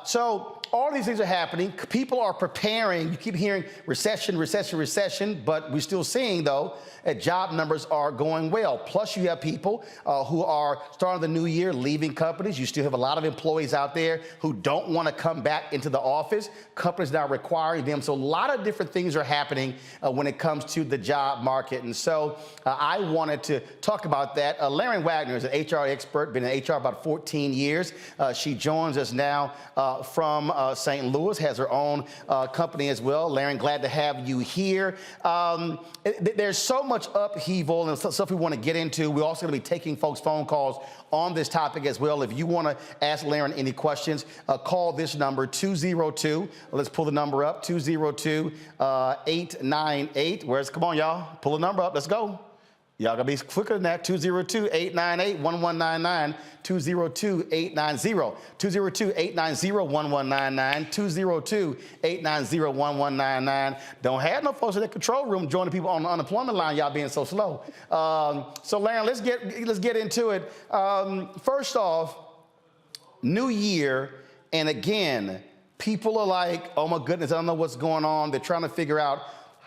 So all these things are happening. People are preparing. You keep hearing recession, recession, recession, but we're still seeing, though, that job numbers are going well. Plus, you have people who are starting the new year leaving companies. You still have a lot of employees out there who don't want to come back into the office. Companies now requiring them. So a lot of different things are happening when it comes to the job market. And so I wanted to talk about that. Laren Wagner is an HR expert, been in HR about 14 years. She joins us now from St. Louis, has her own company as well. Laren, glad to have you here. There's so much upheaval and stuff we want to get into. We're also going to be taking folks' phone calls on this topic as well. If you want to ask Laren any questions, call this number, 202. Let's pull the number up, 202-898. Come on, y'all. Pull the number up. Let's go. Y'all gotta be quicker than that. 202-898-1199. 202-890. 202-890-1199. 202-890-1199. Don't have no folks in the control room joining people on the unemployment line. Y'all being so slow. So, Laren, let's get into it. First off, new year, and again, people are like, oh my goodness, I don't know what's going on. They're trying to figure out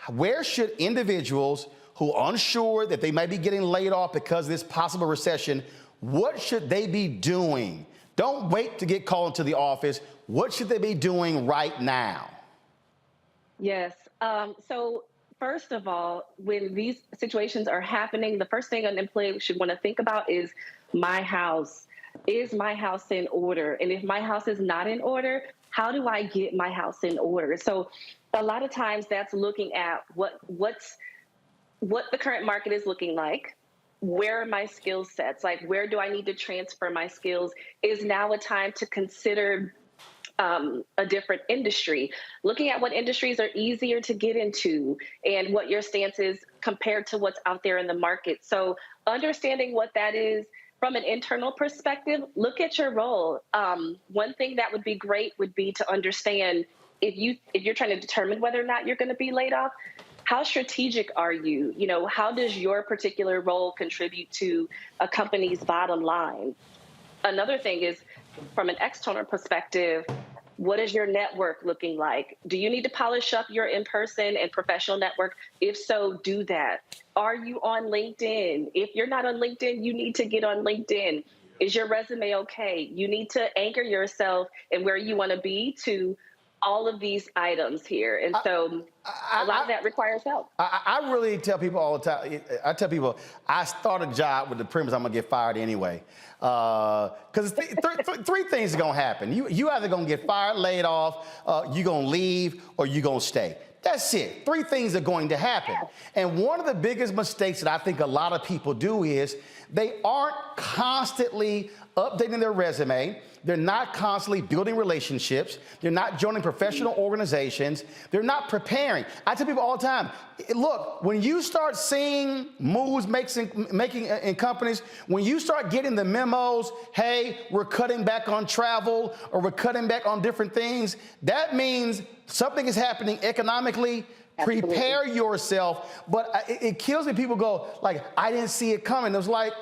where should individuals who are unsure that they might be getting laid off because of this possible recession, what should they be doing? Don't wait to get called into the office. What should they be doing right now? Yes. So first of all, when these situations are happening, the first thing an employee should want to think about is my house. Is my house in order? And if my house is not in order, how do I get my house in order? So a lot of times that's looking at what the current market is looking like. Where are my skill sets? Like, where do I need to transfer my skills? Is now a time to consider a different industry? Looking at what industries are easier to get into and what your stance is compared to what's out there in the market. So understanding what that is from an internal perspective, look at your role. One thing that would be great would be to understand if you're trying to determine whether or not you're going to be laid off, how strategic are you? You know, how does your particular role contribute to a company's bottom line? Another thing is, from an external perspective, what is your network looking like? Do you need to polish up your in-person and professional network? If so, do that. Are you on LinkedIn? If you're not on LinkedIn, you need to get on LinkedIn. Is your resume okay? You need to anchor yourself and where you want to be to all of these items here. And so a lot of that requires help. I really tell people all the time, I tell people, I start a job with the premise I'm gonna get fired anyway. Because three things are gonna happen. You either gonna get fired, laid off, you're gonna leave, or you're gonna stay. That's it. Three things are going to happen. And one of the biggest mistakes that I think a lot of people do is they aren't constantly updating their resume. They're not constantly building relationships. They're not joining professional organizations. They're not preparing. I tell people all the time, look, when you start seeing moves making in companies, when you start getting the memos, hey, we're cutting back on travel or we're cutting back on different things, that means something is happening economically. Prepare yourself. But it kills me. People go like, I didn't see it coming. It was like,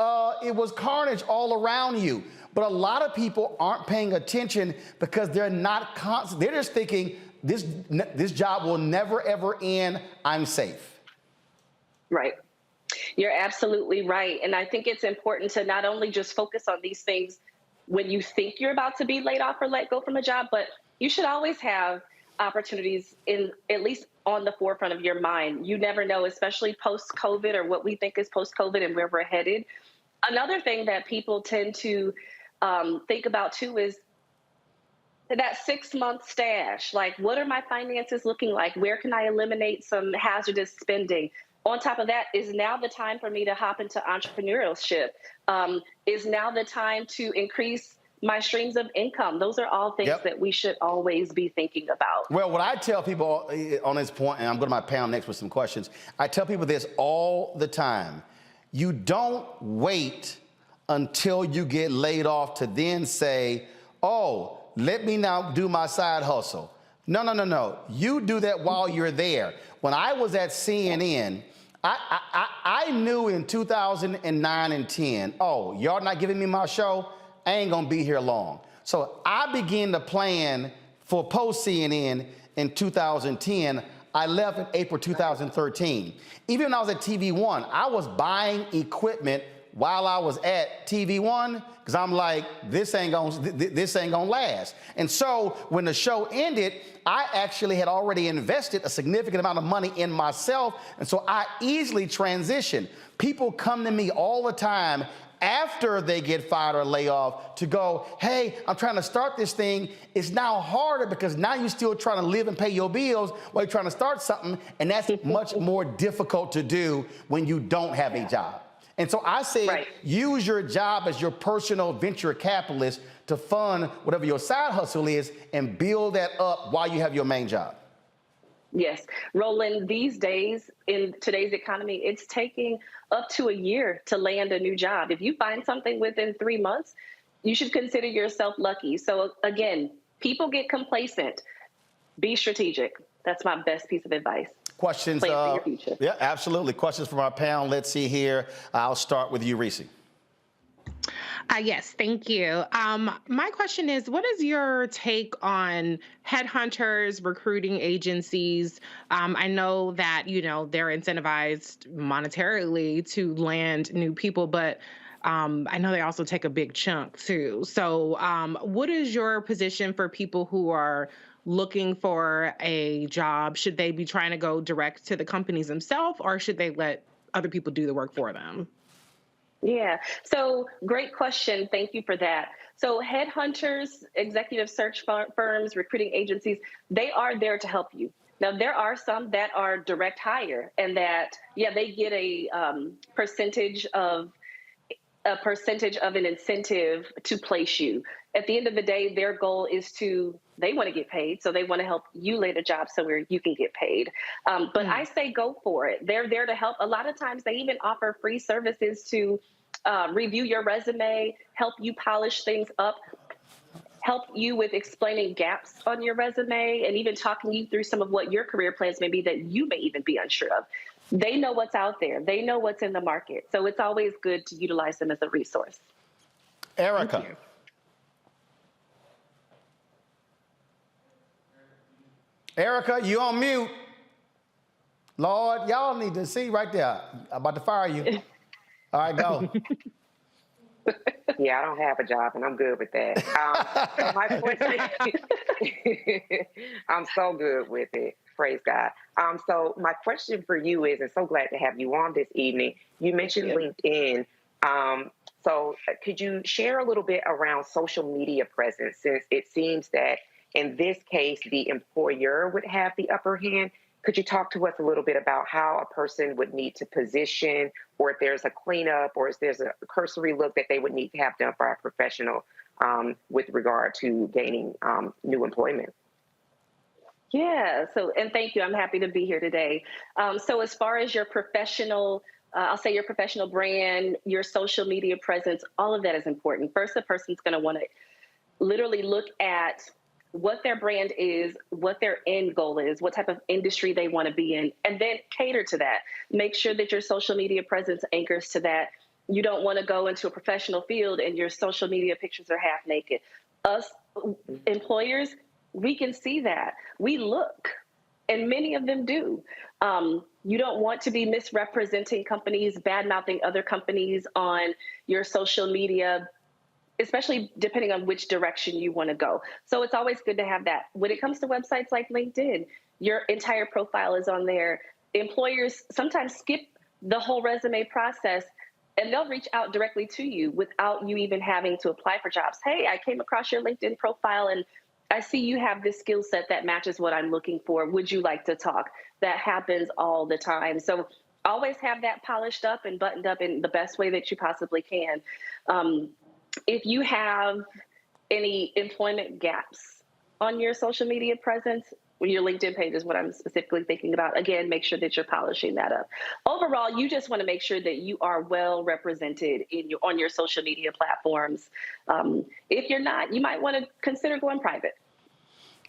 it was carnage all around you. But a lot of people aren't paying attention because they're not they're just thinking this job will never, ever end. I'm safe. Right. You're absolutely right. And I think it's important to not only just focus on these things when you think you're about to be laid off or let go from a job, but you should always have opportunities in at least on the forefront of your mind. You never know, especially post-COVID or what we think is post-COVID and where we're headed. Another thing that people tend to think about too is that 6-month stash. Like, what are my finances looking like? Where can I eliminate some hazardous spending? On top of that, is now the time for me to hop into entrepreneurship? Is now the time to increase my streams of income? Those are all things that we should always be thinking about. Well, what I tell people on this point, and I'm going to my panel next with some questions, I tell people this all the time. You don't wait until you get laid off to then say, oh, let me now do my side hustle. No. You do that while you're there. When I was at CNN, I knew in 2009 and 10, oh, y'all not giving me my show? I ain't gonna be here long. So I began to plan for post-CNN in 2010. I left in April 2013. Even when I was at TV One, I was buying equipment while I was at TV One, because I'm like, this ain't gonna last. And so when the show ended, I actually had already invested a significant amount of money in myself, and so I easily transitioned. People come to me all the time after they get fired or lay off to go, hey, I'm trying to start this thing. It's now harder because now you're still trying to live and pay your bills while you're trying to start something, and that's much more difficult to do when you don't have a job. And so I say, use your job as your personal venture capitalist to fund whatever your side hustle is and build that up while you have your main job. Yes. Roland, these days in today's economy, it's taking up to a year to land a new job. If you find something within 3 months, you should consider yourself lucky. So again, people get complacent. Be strategic. That's my best piece of advice. Questions? Plan for your future. Yeah, absolutely. Questions from our panel. Let's see here. I'll start with you, Reese. Yes, thank you. My question is, what is your take on headhunters, recruiting agencies? I know that, they're incentivized monetarily to land new people, but I know they also take a big chunk too. So what is your position for people who are looking for a job? Should they be trying to go direct to the companies themselves, or should they let other people do the work for them? Yeah, so great question. Thank you for that. So headhunters, executive search firms, recruiting agencies, they are there to help you. Now, there are some that are direct hire and that, they get a percentage of an incentive to place you. At the end of the day, their goal is they want to get paid, so they want to help you land a job somewhere you can get paid. But I say go for it. They're there to help. A lot of times they even offer free services to review your resume, help you polish things up, help you with explaining gaps on your resume, and even talking you through some of what your career plans may be that you may even be unsure of. They know what's out there. They know what's in the market. So it's always good to utilize them as a resource. Erica. Erica, you on mute. Lord, y'all need to see right there. I'm about to fire you. All right, go. Yeah, I don't have a job, and I'm good with that. My question, I'm so good with it. Praise God. So my question for you is, and so glad to have you on this evening. You mentioned LinkedIn. So could you share a little bit around social media presence, since it seems that in this case, the employer would have the upper hand? Could you talk to us a little bit about how a person would need to position, or if there's a cleanup, or if there's a cursory look that they would need to have done for a professional with regard to gaining new employment? Yeah, and thank you. I'm happy to be here today. So as far as your professional, I'll say your professional brand, your social media presence, all of that is important. First, the person's going to want to literally look at what their brand is, what their end goal is, what type of industry they want to be in, and then cater to that. Make sure that your social media presence anchors to that. You don't want to go into a professional field and your social media pictures are half naked. Us employers, we can see that. We look, and many of them do. You don't want to be misrepresenting companies, bad-mouthing other companies on your social media, especially depending on which direction you want to go. So it's always good to have that. When it comes to websites like LinkedIn, your entire profile is on there. Employers sometimes skip the whole resume process, and they'll reach out directly to you without you even having to apply for jobs. Hey, I came across your LinkedIn profile and I see you have this skill set that matches what I'm looking for. Would you like to talk? That happens all the time. So always have that polished up and buttoned up in the best way that you possibly can. If you have any employment gaps on your social media presence, your LinkedIn page is what I'm specifically thinking about. Again, make sure that you're polishing that up. Overall, you just want to make sure that you are well represented on your social media platforms. If you're not, you might want to consider going private.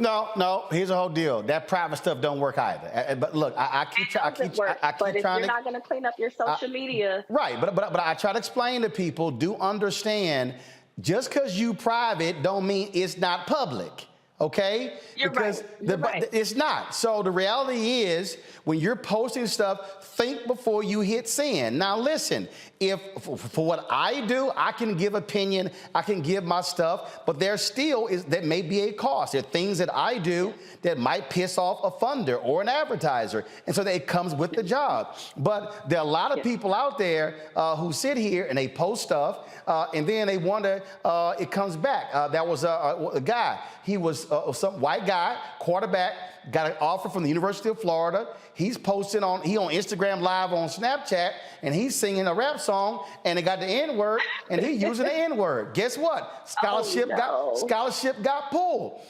No, here's the whole deal. That private stuff don't work either. But look, I keep trying But if you're not going to clean up your social media. Right, but I try to explain to people, do understand, just because you private don't mean it's not public. Okay? You're right. It's not. So the reality is, when you're posting stuff, think before you hit send. Now listen, if for what I do, I can give opinion, I can give my stuff, but there still may be a cost. There are things that I do that might piss off a funder or an advertiser, and so it comes with the job. But there are a lot of people out there who sit here and they post stuff, and then they wonder, it comes back. There was a guy. He was some white guy, quarterback, got an offer from the University of Florida. He's posting on Instagram Live on Snapchat, and he's singing a rap song, and it got the N-word, and he's using the N-word. Guess what? Scholarship got pulled.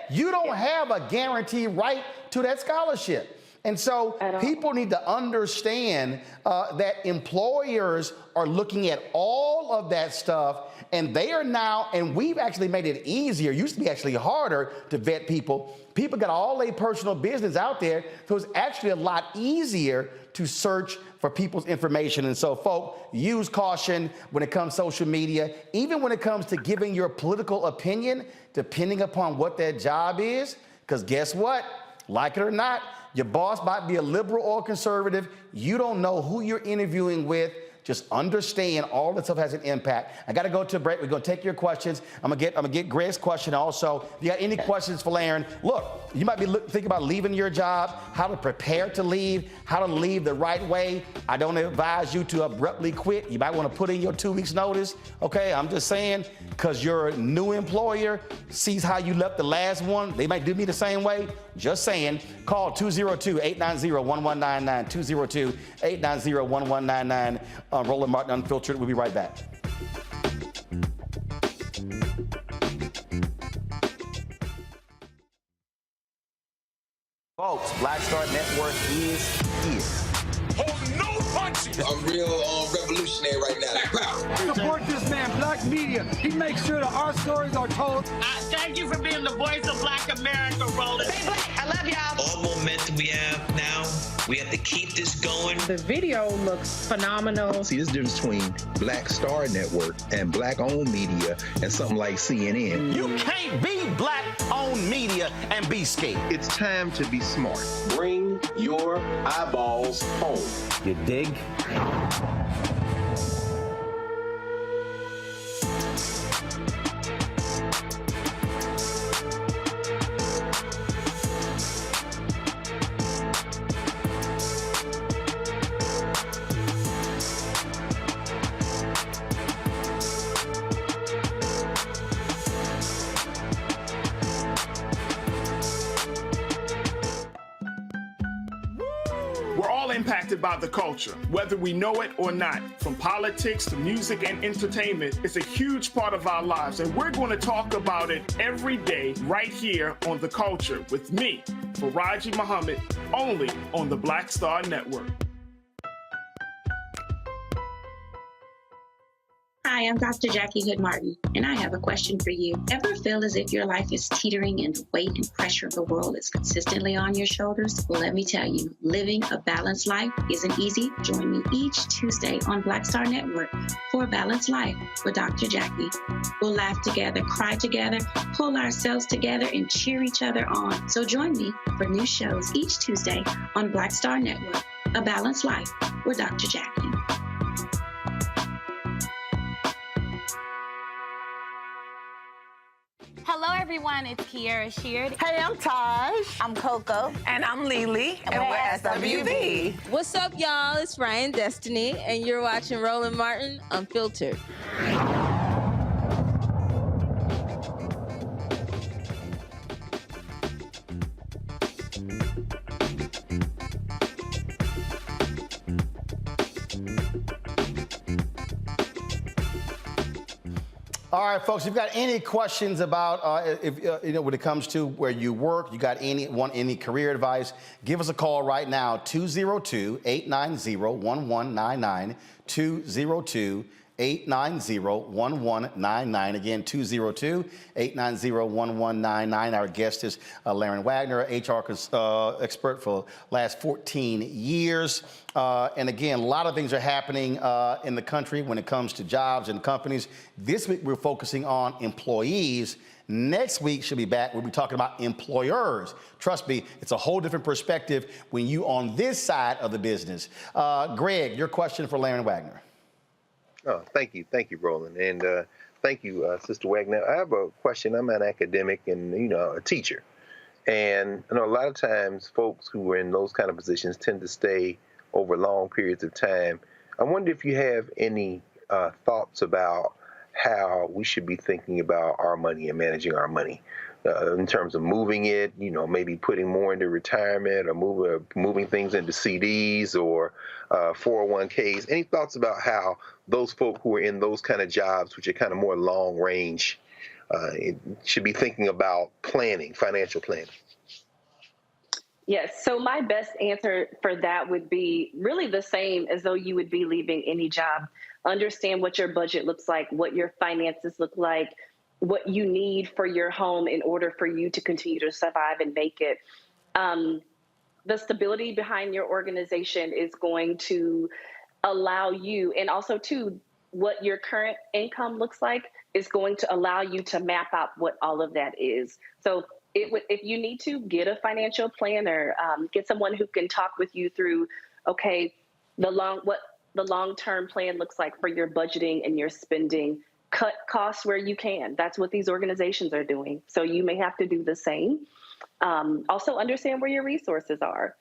You don't have a guaranteed right to that scholarship. And so people need to understand that employers are looking at all of that stuff, and they are now, and we've actually made it easier. It used to be actually harder to vet people. People got all their personal business out there, so it's actually a lot easier to search for people's information. And so, folk, use caution when it comes to social media, even when it comes to giving your political opinion, depending upon what that job is, because guess what? Like it or not, your boss might be a liberal or conservative. You don't know who you're interviewing with. Just understand all that stuff has an impact. I got to go to a break. We're going to take your questions. I'm gonna get Greg's question also. If you got any questions for Laren, look, you might be thinking about leaving your job, how to prepare to leave, how to leave the right way. I don't advise you to abruptly quit. You might want to put in your 2 weeks notice. Okay, I'm just saying, because your new employer sees how you left the last one. They might do me the same way. Just saying. Call 202-890-1199, 202-890-1199. Roland Martin Unfiltered. We'll be right back. Folks, Black Star Network is here. Hold no punches. I'm real revolutionary right now. Support this man, Black Media. He makes sure that our stories are told. Thank you for being the voice of Black America, Roland. Stay black. I love y'all. All momentum we have now, we have to keep this going. The video looks phenomenal. See, this difference between Black Star Network and Black-owned media and something like CNN. You can't be Black-owned media and be scared. It's time to be smart. Bring your eyeballs home. You dig? We're all impacted by the culture, whether we know it or not. From politics to music and entertainment, it's a huge part of our lives, and we're going to talk about it every day right here on The Culture with me, Faraji Muhammad, only on the Black Star Network. Hi, I'm Dr. Jackie Hood Martin, and I have a question for you. Ever feel as if your life is teetering and the weight and pressure of the world is consistently on your shoulders? Well, let me tell you, living a balanced life isn't easy. Join me each Tuesday on Black Star Network for A Balanced Life with Dr. Jackie. We'll laugh together, cry together, pull ourselves together, and cheer each other on. So join me for new shows each Tuesday on Black Star Network, A Balanced Life with Dr. Jackie. Hello, everyone. It's Kiara Sheard. Hey, I'm Taj. I'm Coco. And I'm Lily. And we're SWV. What's up, y'all? It's Ryan Destiny, and you're watching Roland Martin Unfiltered. All right, folks, if you've got any questions about, when it comes to where you work, you got any career advice, give us a call right now, 202-890-1199, 202-890-1199. Again, 202-890-1199. Our guest is Laren Wagner, HR expert for the last 14 years. And again, a lot of things are happening in the country when it comes to jobs and companies. This week, we're focusing on employees. Next week, she'll be back. We'll be talking about employers. Trust me, it's a whole different perspective when you on this side of the business. Greg, your question for Laren Wagner. Oh, thank you, Roland, and thank you, Sister Wagner. I have a question. I'm an academic and a teacher, and a lot of times folks who are in those kind of positions tend to stay over long periods of time. I wonder if you have any thoughts about how we should be thinking about our money and managing our money in terms of moving it, maybe putting more into retirement or moving things into CDs or 401ks. Any thoughts about how those folk who are in those kind of jobs, which are kind of more long range, should be thinking about financial planning? Yes. So my best answer for that would be really the same as though you would be leaving any job. Understand what your budget looks like, what your finances look like, what you need for your home in order for you to continue to survive and make it. The stability behind your organization is going to allow you, and also too, what your current income looks like is going to allow you to map out what all of that is. So if you need to, get a financial planner, get someone who can talk with you through, okay, what the long-term plan looks like for your budgeting and your spending. Cut costs where you can. That's what these organizations are doing. So you may have to do the same. Also understand where your resources are.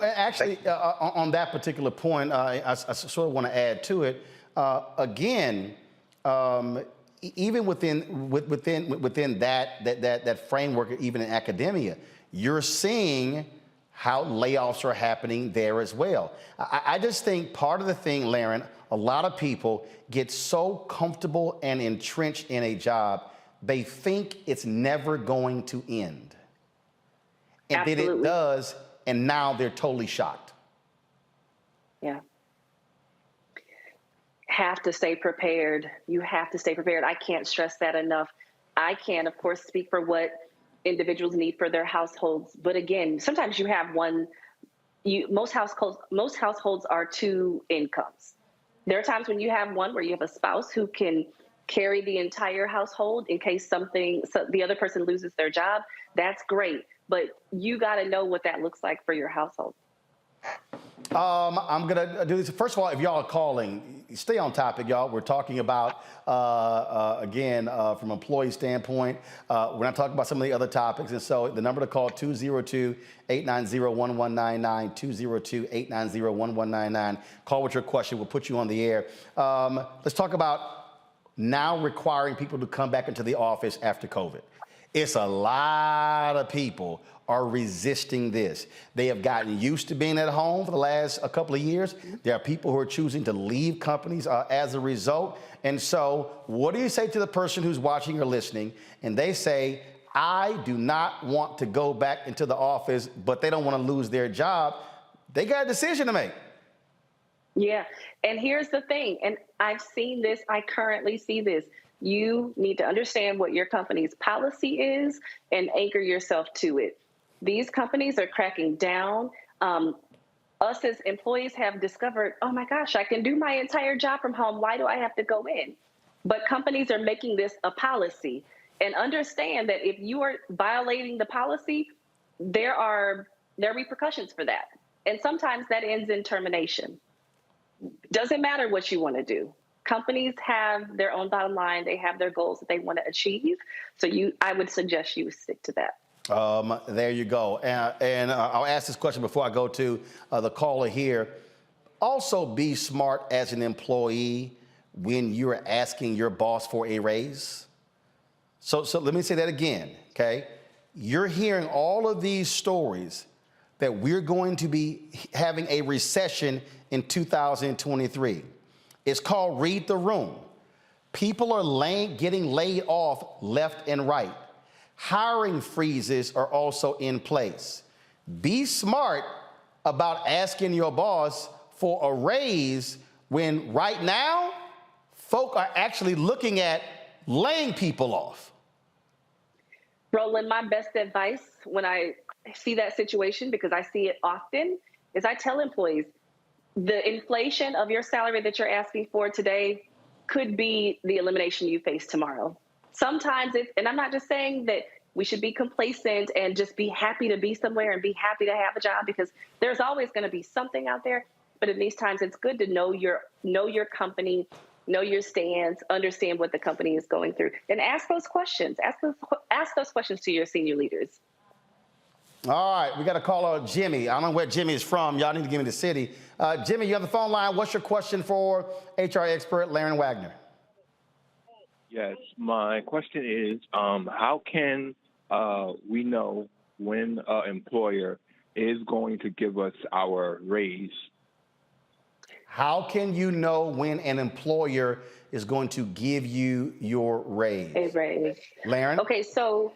Actually, on that particular point, I sort of want to add to it. Again, even within that framework, even in academia, you're seeing how layoffs are happening there as well. I just think part of the thing, Laren, a lot of people get so comfortable and entrenched in a job, they think it's never going to end. And Absolutely. then it does, and now they're totally shocked. Yeah. Have to stay prepared. You have to stay prepared. I can't stress that enough. I can, of course, speak for what individuals need for their households. But again, sometimes you have most households are two incomes. There are times when you have one where you have a spouse who can carry the entire household in case so the other person loses their job. That's great. But you got to know what that looks like for your household. I'm going to do this. First of all, if y'all are calling, stay on topic, y'all. We're talking about, again, from an employee standpoint. We're not talking about some of the other topics. And so the number to call, 202-890-1199, 202-890-1199. Call with your question. We'll put you on the air. Let's talk about now requiring people to come back into the office after COVID. It's a lot of people are resisting this. They have gotten used to being at home for the last couple of years. There are people who are choosing to leave companies as a result. And so what do you say to the person who's watching or listening and they say, I do not want to go back into the office, but they don't want to lose their job? They got a decision to make. Yeah. And here's the thing, and I've seen this, I currently see this. You need to understand what your company's policy is and anchor yourself to it. These companies are cracking down. Us as employees have discovered, oh my gosh, I can do my entire job from home. Why do I have to go in? But companies are making this a policy. And understand that if you are violating the policy, there are repercussions for that. And sometimes that ends in termination. Doesn't matter what you want to do. Companies have their own bottom line. They have their goals that they want to achieve. So I would suggest you stick to that. There you go. And I'll ask this question before I go to the caller here. Also, be smart as an employee when you're asking your boss for a raise. So let me say that again, okay? You're hearing all of these stories that we're going to be having a recession in 2023. It's called Read the Room. People are getting laid off left and right. Hiring freezes are also in place. Be smart about asking your boss for a raise when right now, folk are actually looking at laying people off. Roland, my best advice when I see that situation, because I see it often, is I tell employees, the inflation of your salary that you're asking for today could be the elimination you face tomorrow. Sometimes and I'm not just saying that we should be complacent and just be happy to be somewhere and be happy to have a job, because there's always going to be something out there. But in these times, it's good to know your company, know your stance, understand what the company is going through, and ask those questions. Ask those questions to your senior leaders. All right, we got a caller, Jimmy. I don't know where Jimmy is from. Y'all need to give me the city. Jimmy, you have the phone line. What's your question for HR expert Laren Wagner? Yes, my question is, how can we know when an employer is going to give us our raise? How can you know when an employer is going to give you your raise? A raise. Laren? Okay, so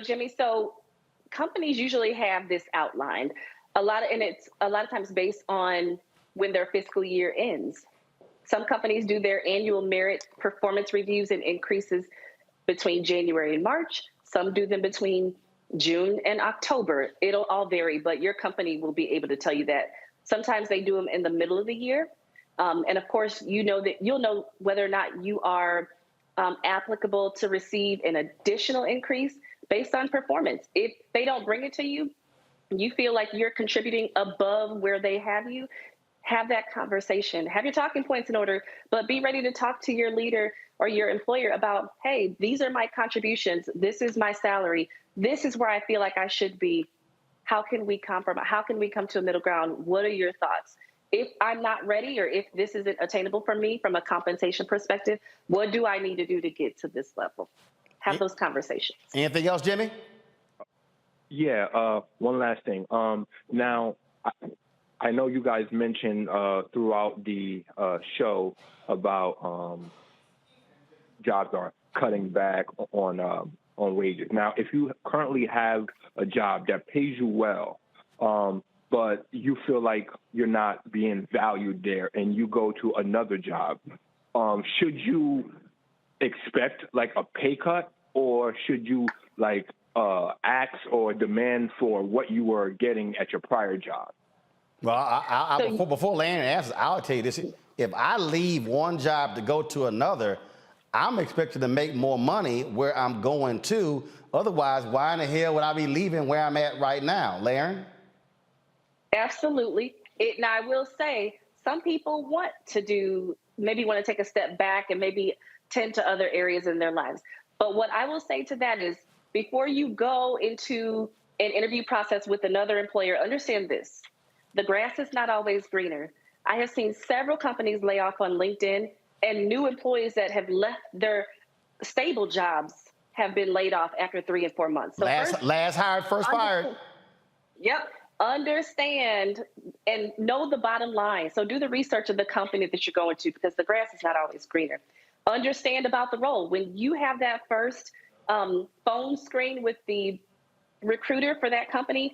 Jimmy, companies usually have this outlined. It's a lot of times based on when their fiscal year ends. Some companies do their annual merit performance reviews and increases between January and March. Some do them between June and October. It'll all vary, but your company will be able to tell you that. Sometimes they do them in the middle of the year. And of course, you'll know whether or not you are applicable to receive an additional increase based on performance. If they don't bring it to you, you feel like you're contributing above where they have you, have that conversation, have your talking points in order, but be ready to talk to your leader or your employer about, hey, these are my contributions. This is my salary. This is where I feel like I should be. How can we compromise? How can we come to a middle ground? What are your thoughts? If I'm not ready, or if this isn't attainable for me from a compensation perspective, what do I need to do to get to this level? Have those conversations. Anything else, Jimmy? Yeah, one last thing. Now, I know you guys mentioned throughout the show about jobs are cutting back on wages. Now, if you currently have a job that pays you well, but you feel like you're not being valued there and you go to another job, should you expect like a pay cut, or should you like ask or demand for what you were getting at your prior job? Well, before Laren answers, I'll tell you this. If I leave one job to go to another, I'm expected to make more money where I'm going to. Otherwise, why in the hell would I be leaving where I'm at right now? Laren? Absolutely. Now, I will say some people want to take a step back and maybe tend to other areas in their lives. But what I will say to that is, before you go into an interview process with another employer, understand this. The grass is not always greener. I have seen several companies lay off on LinkedIn, and new employees that have left their stable jobs have been laid off after 3 and 4 months. So last hired, first fired. Yep. Understand and know the bottom line. So do the research of the company that you're going to, because the grass is not always greener. Understand about the role. When you have that first phone screen with the recruiter for that company,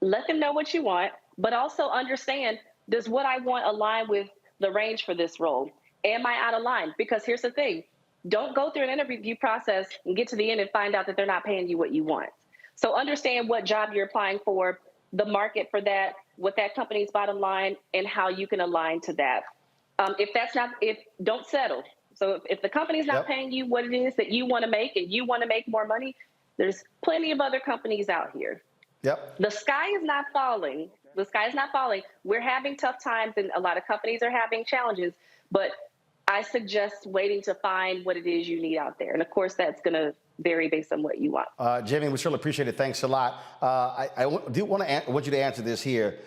let them know what you want, but also understand Does what I want align with the range for this role? Am I out of line? Because here's the thing. Don't go through an interview process and get to the end and find out that they're not paying you what you want. So understand what job you're applying for, the market for that, what that company's bottom line, and how you can align to that. Don't settle. So if the company's not paying you what it is that you want to make and you want to make more money, there's plenty of other companies out here. Yep. The sky is not falling. The sky is not falling. We're having tough times and a lot of companies are having challenges, but I suggest waiting to find what it is you need out there. And of course, that's going to vary based on what you want. Jamie, we surely appreciate it. Thanks a lot. I want you to answer this here.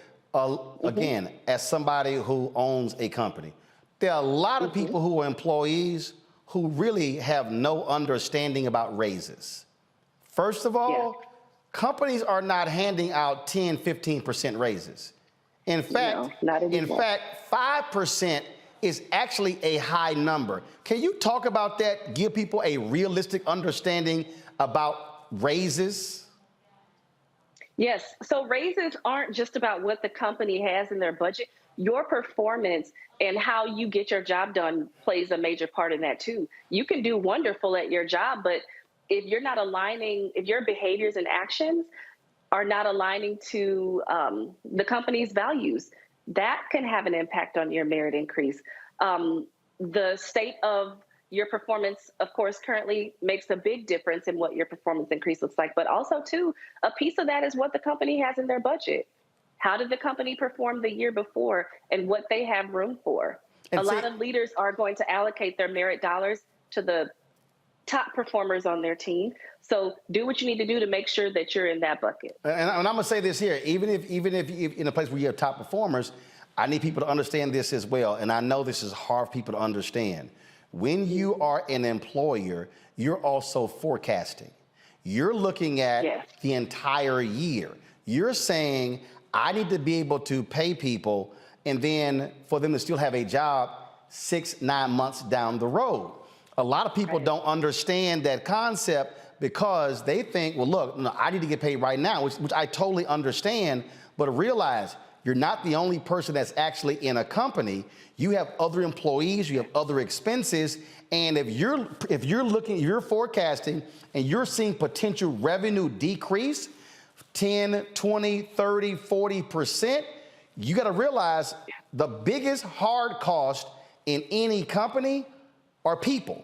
Again, as somebody who owns a company, there are a lot of people who are employees who really have no understanding about raises. First of all, companies are not handing out 10, 15% raises. In fact, 5% is actually a high number. Can you talk about that? Give people a realistic understanding about raises? Yes. So raises aren't just about what the company has in their budget. Your performance and how you get your job done plays a major part in that too. You can do wonderful at your job, but if you're not aligning, if your behaviors and actions are not aligning to the company's values, that can have an impact on your merit increase. The state of your performance, of course, currently makes a big difference in what your performance increase looks like. But also, too, a piece of that is what the company has in their budget. How did the company perform the year before and what they have room for? A lot of leaders are going to allocate their merit dollars to the top performers on their team. So do what you need to do to make sure that you're in that bucket. And I'm going to say this here, even if in a place where you have top performers, I need people to understand this as well. And I know this is hard for people to understand. When you are an employer, you're also forecasting. You're looking at the entire year. You're saying, I need to be able to pay people and then for them to still have a job 6-9 months down the road. A lot of people don't understand that concept because they think, well, look, I need to get paid right now, which I totally understand, but realize you're not the only person that's actually in a company. You have other employees, you have other expenses, and if you're forecasting and you're seeing potential revenue decrease 10, 20, 30, 40%, you got to realize the biggest hard cost in any company are people.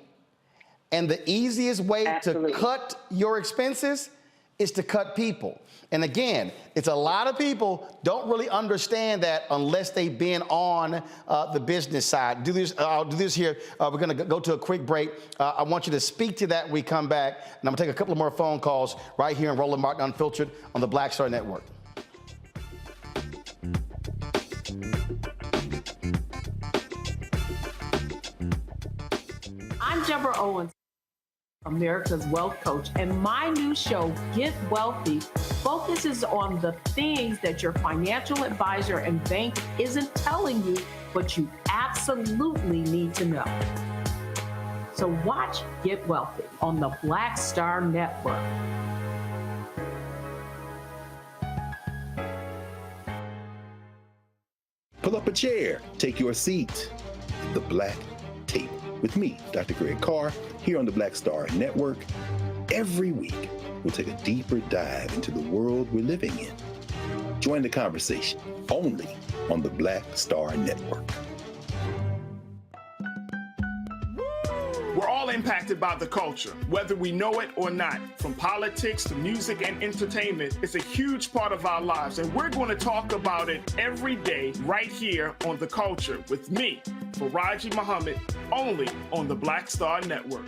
And the easiest way to cut your expenses is to cut people. And again, it's a lot of people don't really understand that unless they've been on the business side. I'll do this here. We're going to go to a quick break. I want you to speak to that when we come back. And I'm going to take a couple of more phone calls right here in Roland Martin Unfiltered on the Black Star Network. I'm Deborah Owens, America's Wealth Coach, and my new show, Get Wealthy, focuses on the things that your financial advisor and bank isn't telling you, but you absolutely need to know. So watch Get Wealthy on the Black Star Network. Pull up a chair, take your seat. The Black Table with me, Dr. Greg Carr, here on the Black Star Network. Every week, we'll take a deeper dive into the world we're living in. Join the conversation only on the Black Star Network. We're all impacted by the culture, whether we know it or not. From politics to music and entertainment, it's a huge part of our lives, and we're going to talk about it every day right here on The Culture with me, Faraji Muhammad, only on the Black Star Network.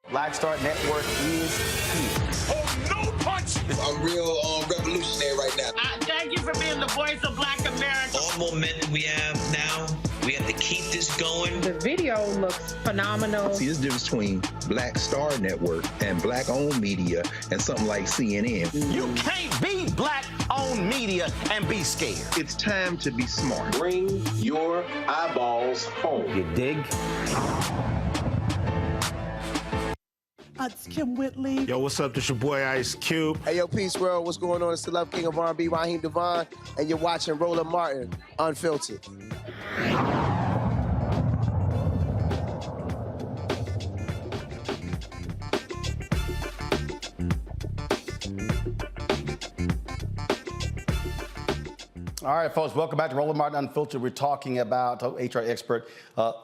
Black Star Network is here. Oh, no punch! I'm real revolutionary right now. Thank you for being the voice of Black America. All momentum we have now, we have to keep this going. The video looks phenomenal. See, there's a difference between Black Star Network and Black-owned media and something like CNN. You can't be Black-owned media and be scared. It's time to be smart. Bring your eyeballs home. You dig? It's Kim Whitley. Yo, what's up? This your boy Ice Cube. Hey, yo, Peace World. What's going on? It's the Love King of R&B, Raheem Devon, and you're watching Roland Martin, Unfiltered. All right, folks, welcome back to Roland Martin Unfiltered. We're talking about HR expert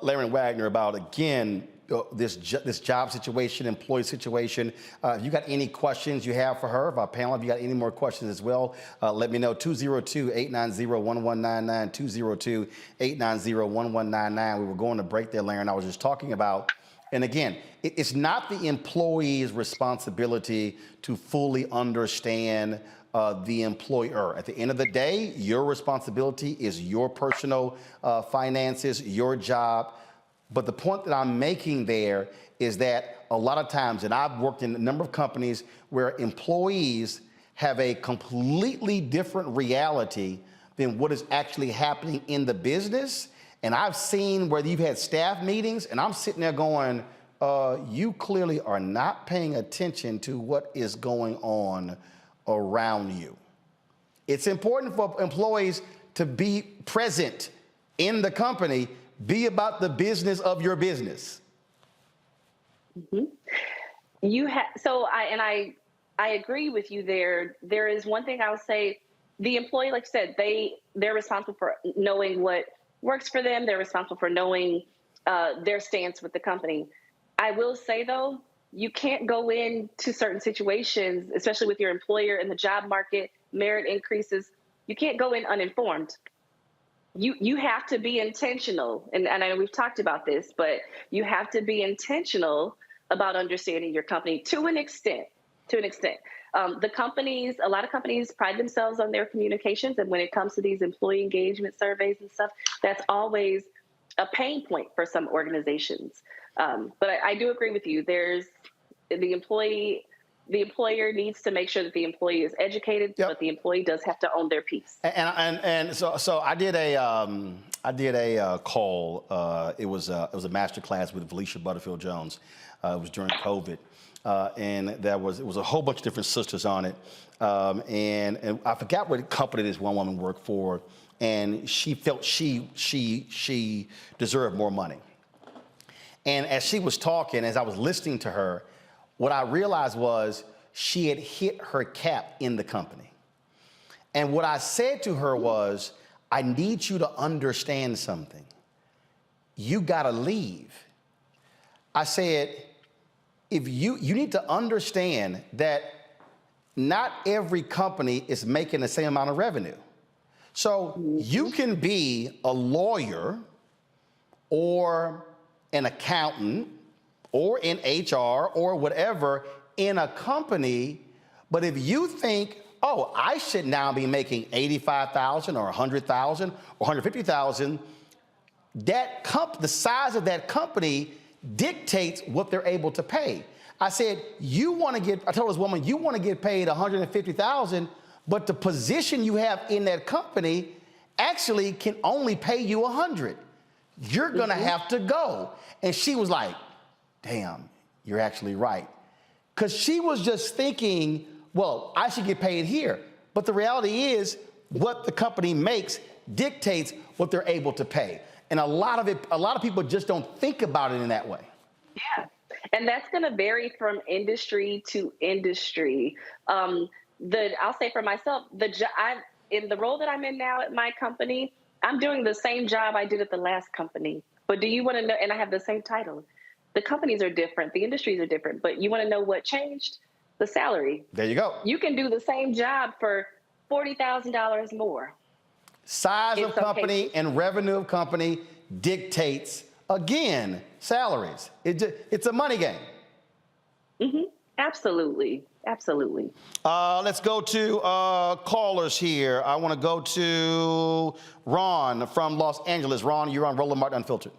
Larry Wagner about, again, this job situation, employee situation. If you got any questions you have for her, if our panel, if you got any more questions as well, let me know. 202-890-1199, 202-890-1199. We were going to break there, Larry, and I was just talking about, and again, it's not the employee's responsibility to fully understand the employer. At the end of the day, your responsibility is your personal finances, your job. But the point that I'm making there is that a lot of times, and I've worked in a number of companies where employees have a completely different reality than what is actually happening in the business. And I've seen where you've had staff meetings, and I'm sitting there going, you clearly are not paying attention to what is going on around you. It's important for employees to be present in the company, be about the business of your business. Mm-hmm. I agree with you there. There is one thing I'll say, the employee, like I said, they're responsible for knowing what works for them. They're responsible for knowing their stance with the company. I will say though, you can't go into certain situations, especially with your employer in the job market, merit increases. You can't go in uninformed. You have to be intentional. And I know we've talked about this, but you have to be intentional about understanding your company to an extent. A lot of companies pride themselves on their communications. And when it comes to these employee engagement surveys and stuff, that's always a pain point for some organizations. But I do agree with you. There's the employer needs to make sure that the employee is educated, but the employee does have to own their piece. And so I did a call. It was a master class with Felicia Butterfield Jones. It was during COVID, and it was a whole bunch of different sisters on it. And I forgot what company this one woman worked for, and she felt she deserved more money. And as she was talking, as I was listening to her, what I realized was she had hit her cap in the company. And what I said to her was, I need you to understand something. You gotta leave. I said, if you need to understand that not every company is making the same amount of revenue. So you can be a lawyer or an accountant or in HR or whatever in a company, but if you think, oh, I should now be making $85,000 or $100,000 or $150,000, the size of that company dictates what they're able to pay. I said, I told this woman, you want to get paid $150,000, but the position you have in that company actually can only pay you $100,000. You're gonna have to go. And she was like, damn, you're actually right. Because she was just thinking, well, I should get paid here. But the reality is what the company makes dictates what they're able to pay. And a lot of people just don't think about it in that way. Yeah. And that's going to vary from industry to industry. I'll say for myself, in the role that I'm in now at my company, I'm doing the same job I did at the last company. But do you want to know, and I have the same title. The companies are different, the industries are different, but you want to know what changed? The salary. There you go. You can do the same job for $40,000 more. Size of company and revenue of company dictates, again, salaries. It's a money game. Mm-hmm. Absolutely. Absolutely. Let's go to callers here. I want to go to Ron from Los Angeles. Ron, you're on Roland Martin Unfiltered.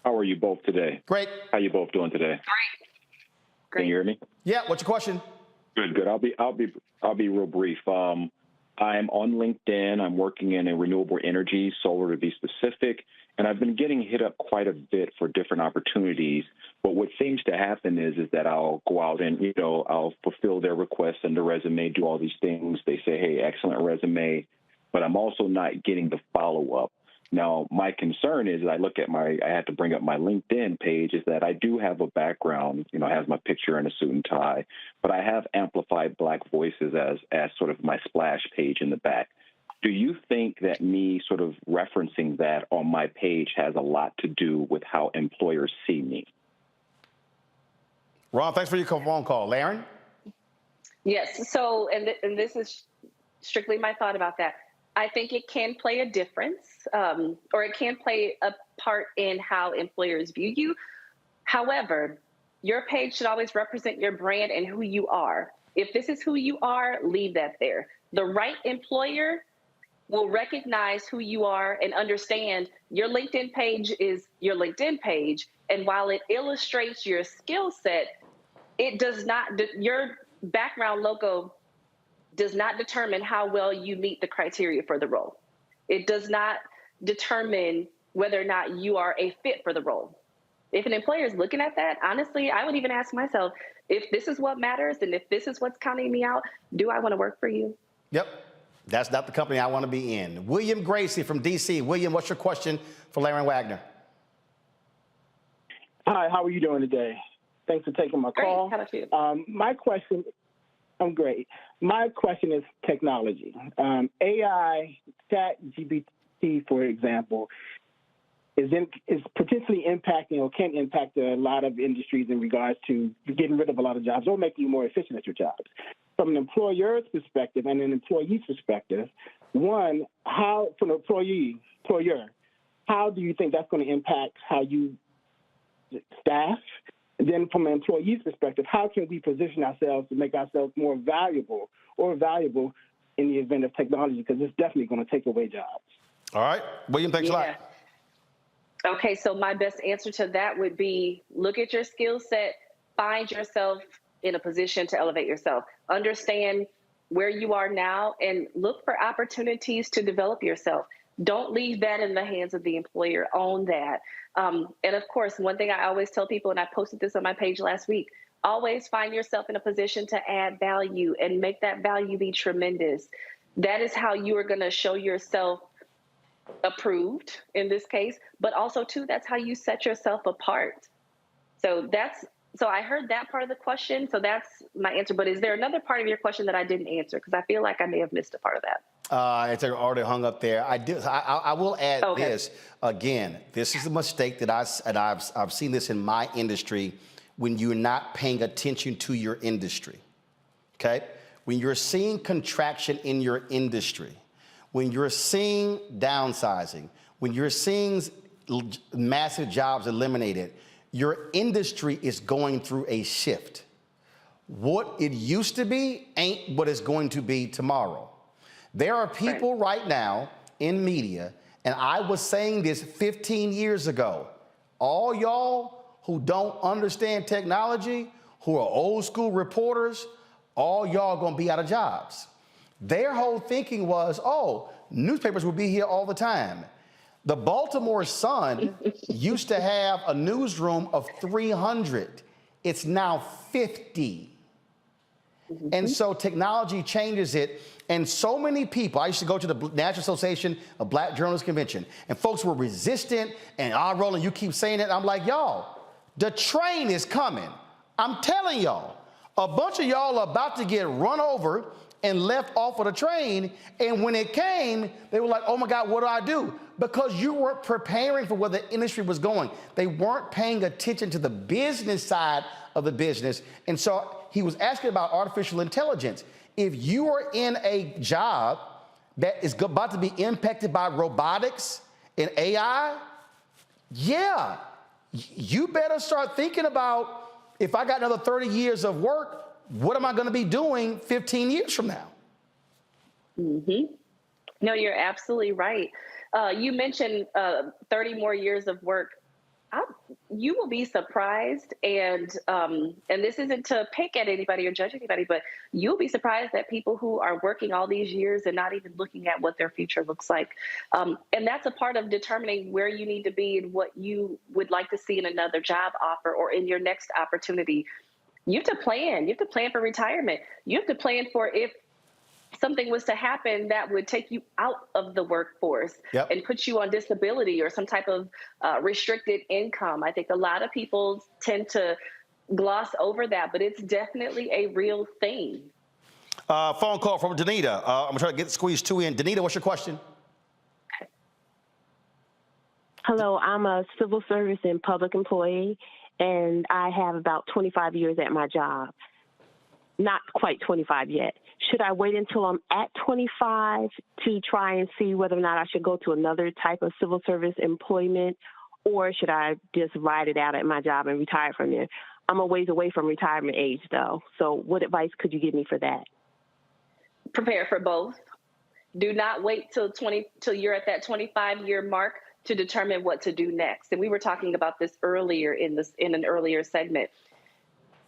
How are you both today? Great. How you both doing today? Great. Can you hear me? Yeah. What's your question? Good. I'll be real brief. I'm on LinkedIn. I'm working in a renewable energy, solar to be specific, and I've been getting hit up quite a bit for different opportunities. But what seems to happen is that I'll go out and, I'll fulfill their requests, send a resume, do all these things. They say, hey, excellent resume, but I'm also not getting the follow-up. Now, my concern is I had to bring up my LinkedIn page, is that I do have a background, it has my picture in a suit and tie, but I have amplified Black voices as sort of my splash page in the back. Do you think that me sort of referencing that on my page has a lot to do with how employers see me? Ron, thanks for your phone call. Laren? Yes. So, and this is strictly my thought about that. I think it can play a difference, or it can play a part in how employers view you. However, your page should always represent your brand and who you are. If this is who you are, leave that there. The right employer will recognize who you are and understand your LinkedIn page is your LinkedIn page. And while it illustrates your skill set, it does not, your background logo does not determine how well you meet the criteria for the role. It does not determine whether or not you are a fit for the role. If an employer is looking at that, honestly, I would even ask myself, if this is what matters and if this is what's counting me out, do I want to work for you? Yep. That's not the company I want to be in. William Gracie from D.C. William, what's your question for Laren Wagner? Hi, how are you doing today? Thanks for taking my call. Great. How about you? My question, I'm great. My question is technology. AI, ChatGPT, for example, is potentially impacting or can impact a lot of industries in regards to getting rid of a lot of jobs or making you more efficient at your jobs. From an employer's perspective and an employee's perspective, one, from an employer, how do you think that's going to impact how you staff? And then from an employee's perspective, how can we position ourselves to make ourselves more valuable in the event of technology? Because it's definitely going to take away jobs. All right. William, thanks a lot. Okay, so my best answer to that would be look at your skill set, find yourself in a position to elevate yourself, understand where you are now, and look for opportunities to develop yourself. Don't leave that in the hands of the employer. Own that. And of course, one thing I always tell people, and I posted this on my page last week, always find yourself in a position to add value and make that value be tremendous. That is how you are going to show yourself approved in this case, but also too, that's how you set yourself apart. So I heard that part of the question. So that's my answer. But is there another part of your question that I didn't answer? Because I feel like I may have missed a part of that. It's already hung up there. I will add this again. This is a mistake that I've seen this in my industry when you're not paying attention to your industry. Okay, when you're seeing contraction in your industry, when you're seeing downsizing, when you're seeing massive jobs eliminated, your industry is going through a shift. What it used to be ain't what it's going to be tomorrow. There are people right now in media, and I was saying this 15 years ago, all y'all who don't understand technology, who are old school reporters, all y'all gonna be out of jobs. Their whole thinking was, oh, newspapers will be here all the time. The Baltimore Sun used to have a newsroom of 300. It's now 50. And so technology changes it. And so many people, I used to go to the National Association of Black Journalists Convention, and folks were resistant, and Roland, you keep saying it. I'm like, y'all, the train is coming. I'm telling y'all, a bunch of y'all are about to get run over and left off of the train. And when it came, they were like, oh my God, what do I do? Because you weren't preparing for where the industry was going. They weren't paying attention to the business side of the business. And so he was asking about artificial intelligence. If you are in a job that is about to be impacted by robotics and AI, yeah, you better start thinking about, if I got another 30 years of work, what am I going to be doing 15 years from now? No, you're absolutely right. You mentioned 30 more years of work. you will be surprised, and this isn't to pick at anybody or judge anybody, but you'll be surprised at people who are working all these years and not even looking at what their future looks like. And that's a part of determining where you need to be and what you would like to see in another job offer or in your next opportunity. You have to plan. You have to plan for retirement. You have to plan for if something was to happen that would take you out of the workforce and put you on disability or some type of restricted income. I think a lot of people tend to gloss over that, but it's definitely a real thing. Phone call from Danita. I'm going to try to squeeze two in. Danita, what's your question? Hello, I'm a civil service and public employee, and I have about 25 years at my job. Not quite 25 yet. Should I wait until I'm at 25 to try and see whether or not I should go to another type of civil service employment, or should I just ride it out at my job and retire from there? I'm a ways away from retirement age, though. So what advice could you give me for that? Prepare for both. Do not wait till you're at that 25-year mark to determine what to do next. And we were talking about this earlier in an earlier segment.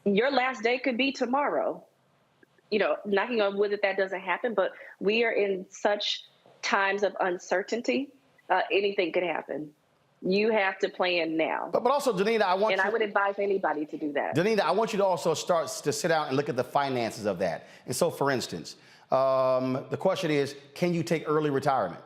Your last day could be tomorrow. You know, knocking on wood that doesn't happen, but we are in such times of uncertainty. Anything could happen. You have to plan now. But also, Danita, I would advise anybody to do that. Danita, I want you to also start to sit down and look at the finances of that. And so, for instance, the question is, can you take early retirement?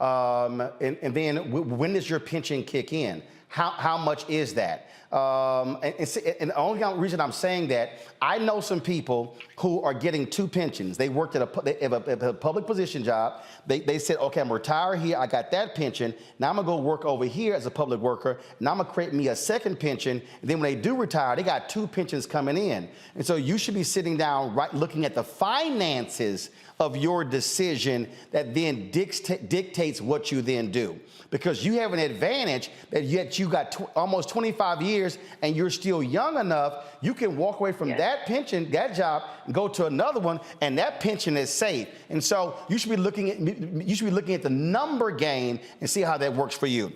And then when does your pension kick in? How much is that? And the only reason I'm saying that, I know some people who are getting two pensions. They worked at a public position job. They said, okay, I'm retired here. I got that pension. Now I'm going to go work over here as a public worker. Now I'm going to create me a second pension. And then when they do retire, they got two pensions coming in. And so you should be sitting down, looking at the finances of your decision that then dictates what you then do. Because you have an advantage that yet you got almost 25 years and you're still young enough, you can walk away from that pension, that job, and go to another one, and that pension is safe. And so you should be looking at the number game and see how that works for you.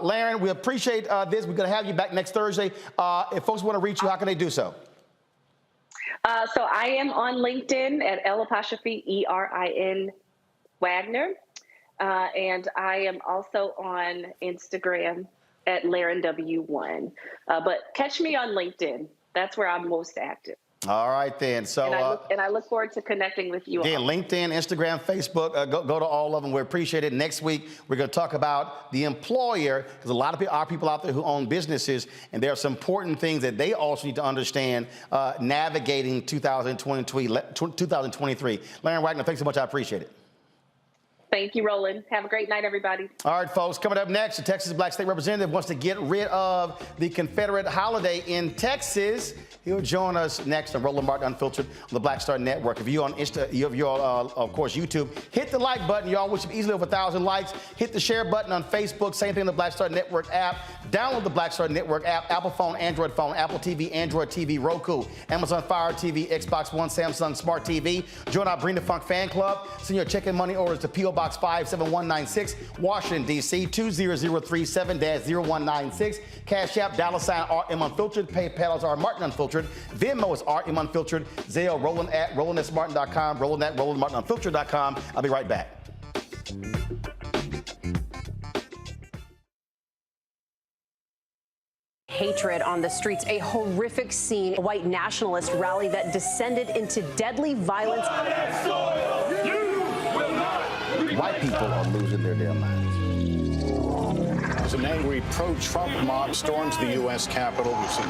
Laren, we appreciate this. We're going to have you back next Thursday. If folks want to reach you, how can they do so? So I am on LinkedIn at L'_ERIN Wagner. And I am also on Instagram at LarenW1. But catch me on LinkedIn. That's where I'm most active. All right, then. So, and I look forward to connecting with you. Again, LinkedIn, Instagram, Facebook, go to all of them. We appreciate it. Next week, we're going to talk about the employer, because a lot of people out there who own businesses, and there are some important things that they also need to understand navigating 2023. Laren Wagner, thanks so much. I appreciate it. Thank you, Roland. Have a great night, everybody. All right, folks. Coming up next, the Texas Black State Representative wants to get rid of the Confederate holiday in Texas. He'll join us next on Roland Martin Unfiltered on the Black Star Network. If you're on Insta, you're of course, YouTube, hit the like button. Y'all, we should be easily over 1,000 likes. Hit the share button on Facebook. Same thing on the Black Star Network app. Download the Black Star Network app. Apple phone, Android phone, Apple TV, Android TV, Roku, Amazon Fire TV, Xbox One, Samsung Smart TV. Join our Bring the Funk fan club. Send your check and money orders to P.O. Box 57196, Washington, D.C. 20037-0196. Cash App, $RM Unfiltered. PayPal is R Martin Unfiltered. Venmo is RM Unfiltered. Zelle, Roland at RolandSMartin.com. Roland at RolandMartinUnfiltered.com. I'll be right back. Hatred on the streets, a horrific scene, a white nationalist rally that descended into deadly violence. White people are losing their damn minds. As an angry pro-Trump mob storms the U.S. Capitol, we've seen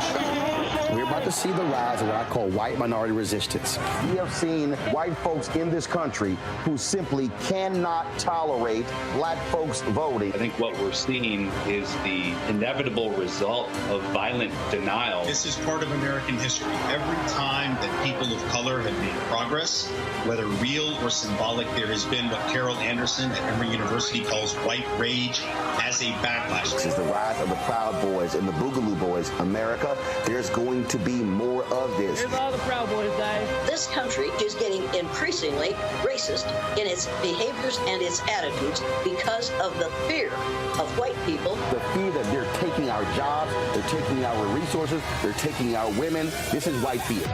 We're about to see the rise of what I call white minority resistance. We have seen white folks in this country who simply cannot tolerate black folks voting. I think what we're seeing is the inevitable result of violent denial. This is part of American history. Every time that people of color have made progress, whether real or symbolic, there has been what Carol Anderson at Emory University calls white rage as a background. backlash. This is the rise of the Proud Boys and the Boogaloo Boys. America, there's going to be more of this. Here's all the Proud Boys, guys. This country is getting increasingly racist in its behaviors and its attitudes because of the fear of white people. The fear that they're taking our jobs, they're taking our resources, they're taking our women. This is white fear.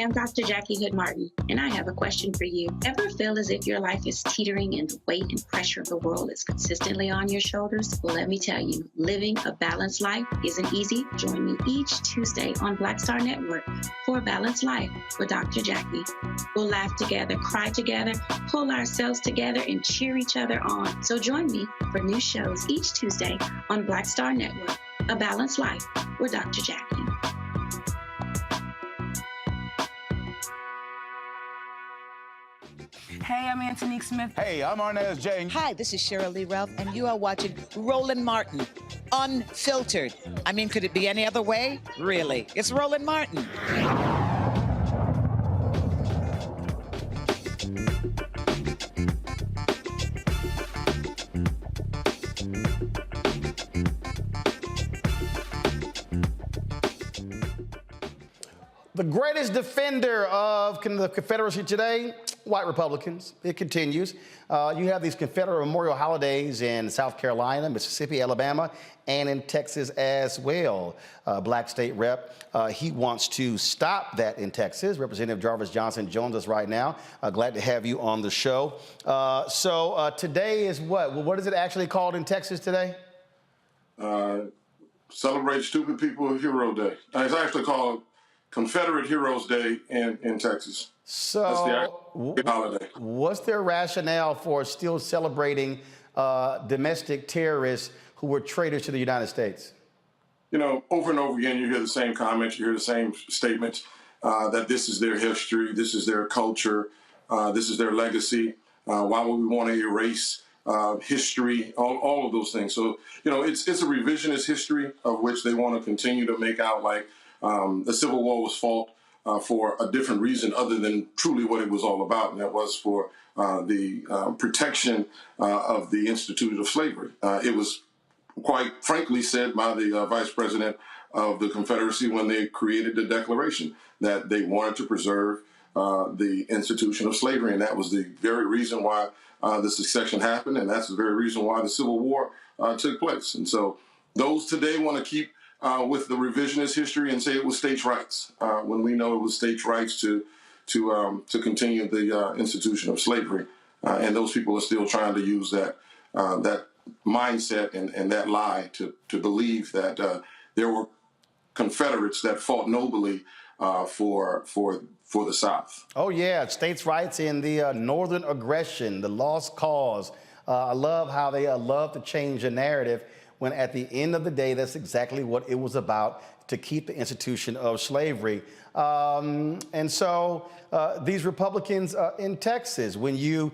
I'm Dr. Jackie Hood Martin, and I have a question for you. Ever feel as if your life is teetering and the weight and pressure of the world is consistently on your shoulders? Well, let me tell you, living a balanced life isn't easy. Join me each Tuesday on Black Star Network for A Balanced Life with Dr. Jackie. We'll laugh together, cry together, pull ourselves together, and cheer each other on. So join me for new shows each Tuesday on Black Star Network, A Balanced Life with Dr. Jackie. Hey, I'm Antonique Smith. Hey, I'm Arnaz J. Hi, this is Cheryl Lee Ralph, and you are watching Roland Martin, Unfiltered. I mean, could it be any other way? Really? It's Roland Martin. The greatest defender of the Confederacy today, white Republicans. It continues. You have these Confederate Memorial holidays in South Carolina, Mississippi, Alabama, and in Texas as well. Black state rep, he wants to stop that in Texas. Representative Jarvis Johnson joins us right now. Glad to have you on the show. So today is what? What is it actually called in Texas today? Celebrate Stupid People Hero Day. It's actually called Confederate Heroes Day in Texas. So, that's the holiday. What's their rationale for still celebrating domestic terrorists who were traitors to the United States? You know, over and over again, you hear the same comments, you hear the same statements that this is their history, this is their culture, this is their legacy. Why would we want to erase history, all of those things? So, you know, it's a revisionist history of which they want to continue to make out like the Civil War was fought for a different reason other than truly what it was all about, and that was for the protection of the institution of slavery. It was quite frankly said by the vice president of the Confederacy when they created the Declaration that they wanted to preserve the institution of slavery, and that was the very reason why the secession happened, and that's the very reason why the Civil War took place. And so those today want to keep with the revisionist history and say it was states' rights when we know it was states' rights to continue the institution of slavery, and those people are still trying to use that mindset and that lie to believe that there were Confederates that fought nobly for the South. Oh yeah, states' rights in the Northern aggression, the lost cause. I love how they love to change the narrative, when at the end of the day, that's exactly what it was about, to keep the institution of slavery. And so these Republicans in Texas, when you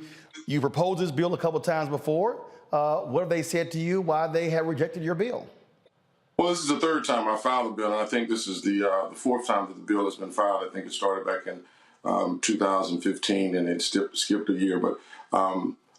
proposed this bill a couple times before, what have they said to you why they have rejected your bill? Well, this is the third time I filed a bill, and I think this is the fourth time that the bill has been filed. I think it started back in 2015, and it skipped a year. But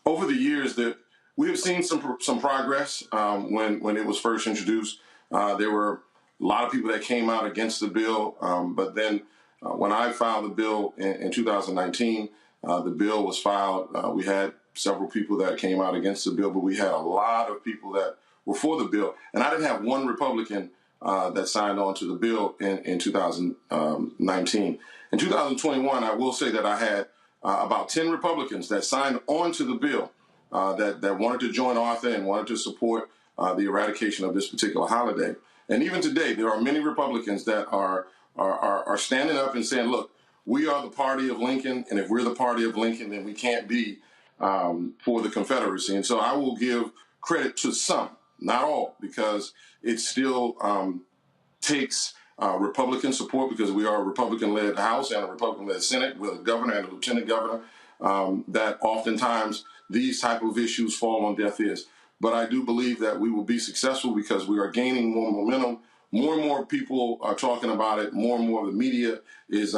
over the years, that we have seen some progress. When it was first introduced, there were a lot of people that came out against the bill. But then when I filed the bill in 2019, the bill was filed. We had several people that came out against the bill, but we had a lot of people that were for the bill. And I didn't have one Republican that signed on to the bill in 2019. In 2021, I will say that I had about 10 Republicans that signed on to the bill that wanted to join Arthur and wanted to support the eradication of this particular holiday. And even today, there are many Republicans that are standing up and saying, look, we are the party of Lincoln, and if we're the party of Lincoln, then we can't be for the Confederacy. And so I will give credit to some, not all, because it still takes Republican support, because we are a Republican-led House and a Republican-led Senate with a governor and a lieutenant governor, that oftentimes these type of issues fall on deaf ears. But I do believe that we will be successful because we are gaining more momentum more and more people are talking about it. More and more of the media is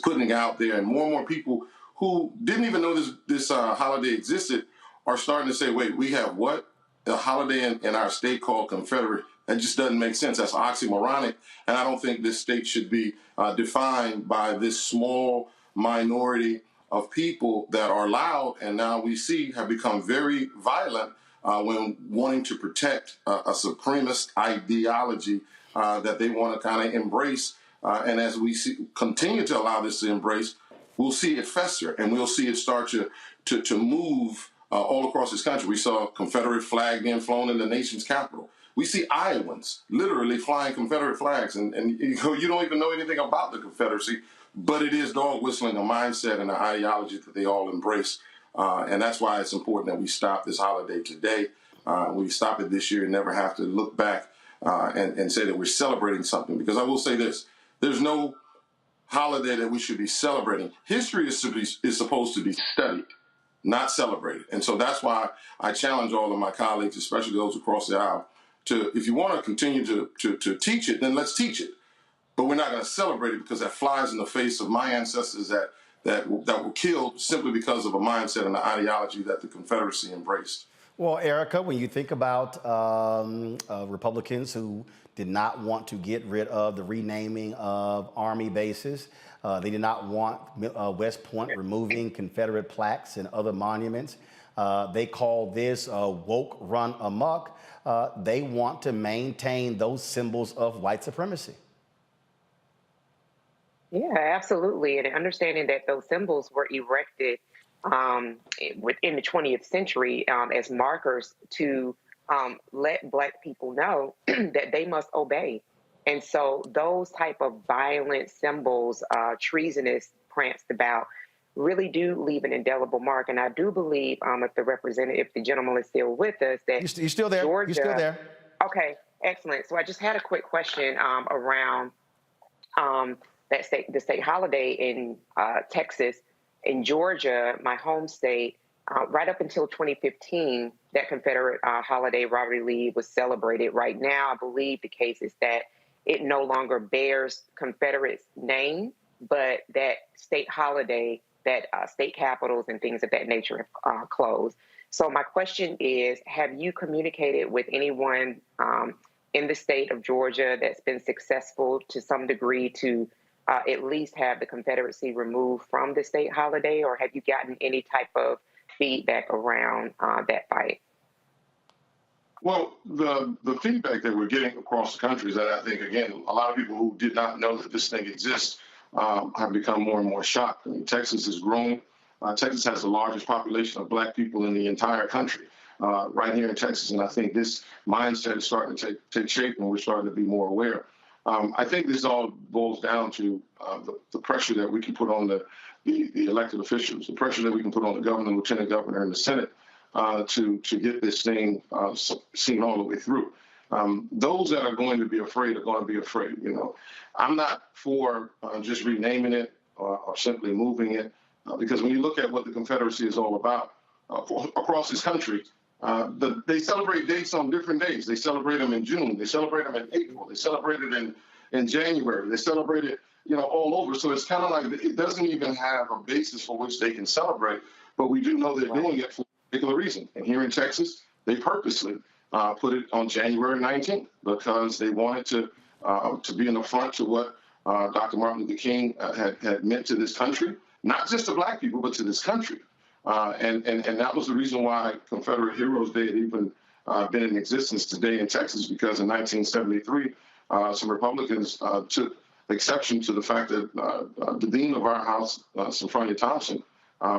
putting it out there, and more people who didn't even know this holiday existed are starting to say, "Wait, we have what? A holiday in our state called Confederate? That just doesn't make sense. That's oxymoronic, and I don't think this state should be defined by this small minority of people that are loud, and now we see have become very violent when wanting to protect a supremacist ideology that they want to kind of embrace. And as we continue to allow this to embrace, we'll see it fester, and we'll see it start to move all across this country. We saw a Confederate flag being flown in the nation's capital. We see Iowans literally flying Confederate flags, and you don't even know anything about the Confederacy, but it is dog whistling a mindset and an ideology that they all embrace. And that's why it's important that we stop this holiday today. We stop it this year and never have to look back and say that we're celebrating something. Because I will say this, there's no holiday that we should be celebrating. History is supposed to be studied, not celebrated. And so that's why I challenge all of my colleagues, especially those across the aisle, to, if you want to continue to teach it, then let's teach it. But we're not going to celebrate it because that flies in the face of my ancestors that were killed simply because of a mindset and an ideology that the Confederacy embraced. Well, Erica, when you think about Republicans who did not want to get rid of the renaming of Army bases, they did not want West Point removing Confederate plaques and other monuments. They call this woke run amok. They want to maintain those symbols of white supremacy. Yeah, absolutely. And understanding that those symbols were erected within the 20th century as markers to let Black people know that they must obey. And so those type of violent symbols, treasonous, pranced about, really do leave an indelible mark. And I do believe, if the gentleman is still with us, that you're still there. Georgia, you're still there. Okay, excellent. So I just had a quick question around the state holiday in Texas. In Georgia, my home state, right up until 2015, that Confederate holiday, Robert E. Lee, was celebrated. Right now, I believe the case is that it no longer bears Confederate's name, but that state holiday, that state capitals and things of that nature have closed. So my question is, have you communicated with anyone in the state of Georgia that's been successful to some degree to at least have the Confederacy removed from the state holiday, or have you gotten any type of feedback around that fight? Well, the feedback that we're getting across the country is that I think, again, a lot of people who did not know that this thing exists have become more and more shocked. I mean, Texas has grown. Texas has the largest population of Black people in the entire country right here in Texas. And I think this mindset is starting to take shape, and we're starting to be more aware. I think this all boils down to the pressure that we can put on the elected officials, the pressure that we can put on the governor, lieutenant governor, and the Senate to get this thing seen all the way through. Those that are going to be afraid are going to be afraid. You know, I'm not for just renaming it or simply moving it, because when you look at what the Confederacy is all about across this country, they celebrate dates on different days. They celebrate them in June. They celebrate them in April. They celebrate it in January. They celebrate it, all over. So it's kind of like it doesn't even have a basis for which they can celebrate. But we do know they're doing it for a particular reason. And here in Texas, they purposely put it on January 19th because they wanted to be an affront to what Dr. Martin Luther King had meant to this country, not just to Black people, but to this country. And that was the reason why Confederate Heroes Day had even been in existence today in Texas, because in 1973, some Republicans took exception to the fact that the dean of our house, Sophronia Thompson,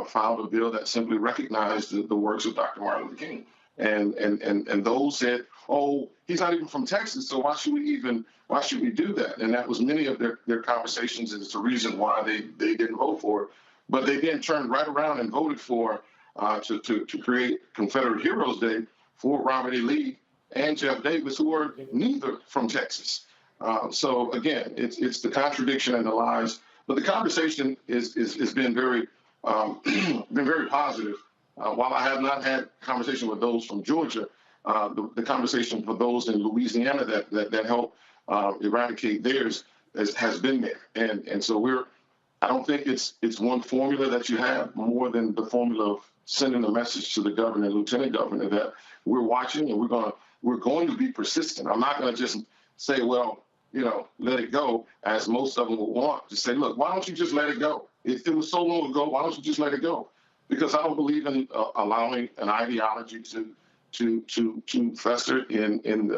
filed a bill that simply recognized the works of Dr. Martin Luther King. And those said, oh, he's not even from Texas, so why should we do that? And that was many of their conversations, and it's the reason why they didn't vote for it. But they then turned right around and voted for to create Confederate Heroes Day for Robert E. Lee and Jeff Davis, who are neither from Texas. So again, it's the contradiction and the lies. But the conversation is been very positive. While I have not had conversation with those from Georgia, the conversation for those in Louisiana that helped eradicate theirs has been there. And so I don't think it's one formula that you have more than the formula of sending a message to the governor and lieutenant governor that we're watching and we're going to be persistent. I'm not going to just say, well, let it go, as most of them will want to say, look, why don't you just let it go? It was so long ago, why don't you just let it go? Because I don't believe in allowing an ideology to fester in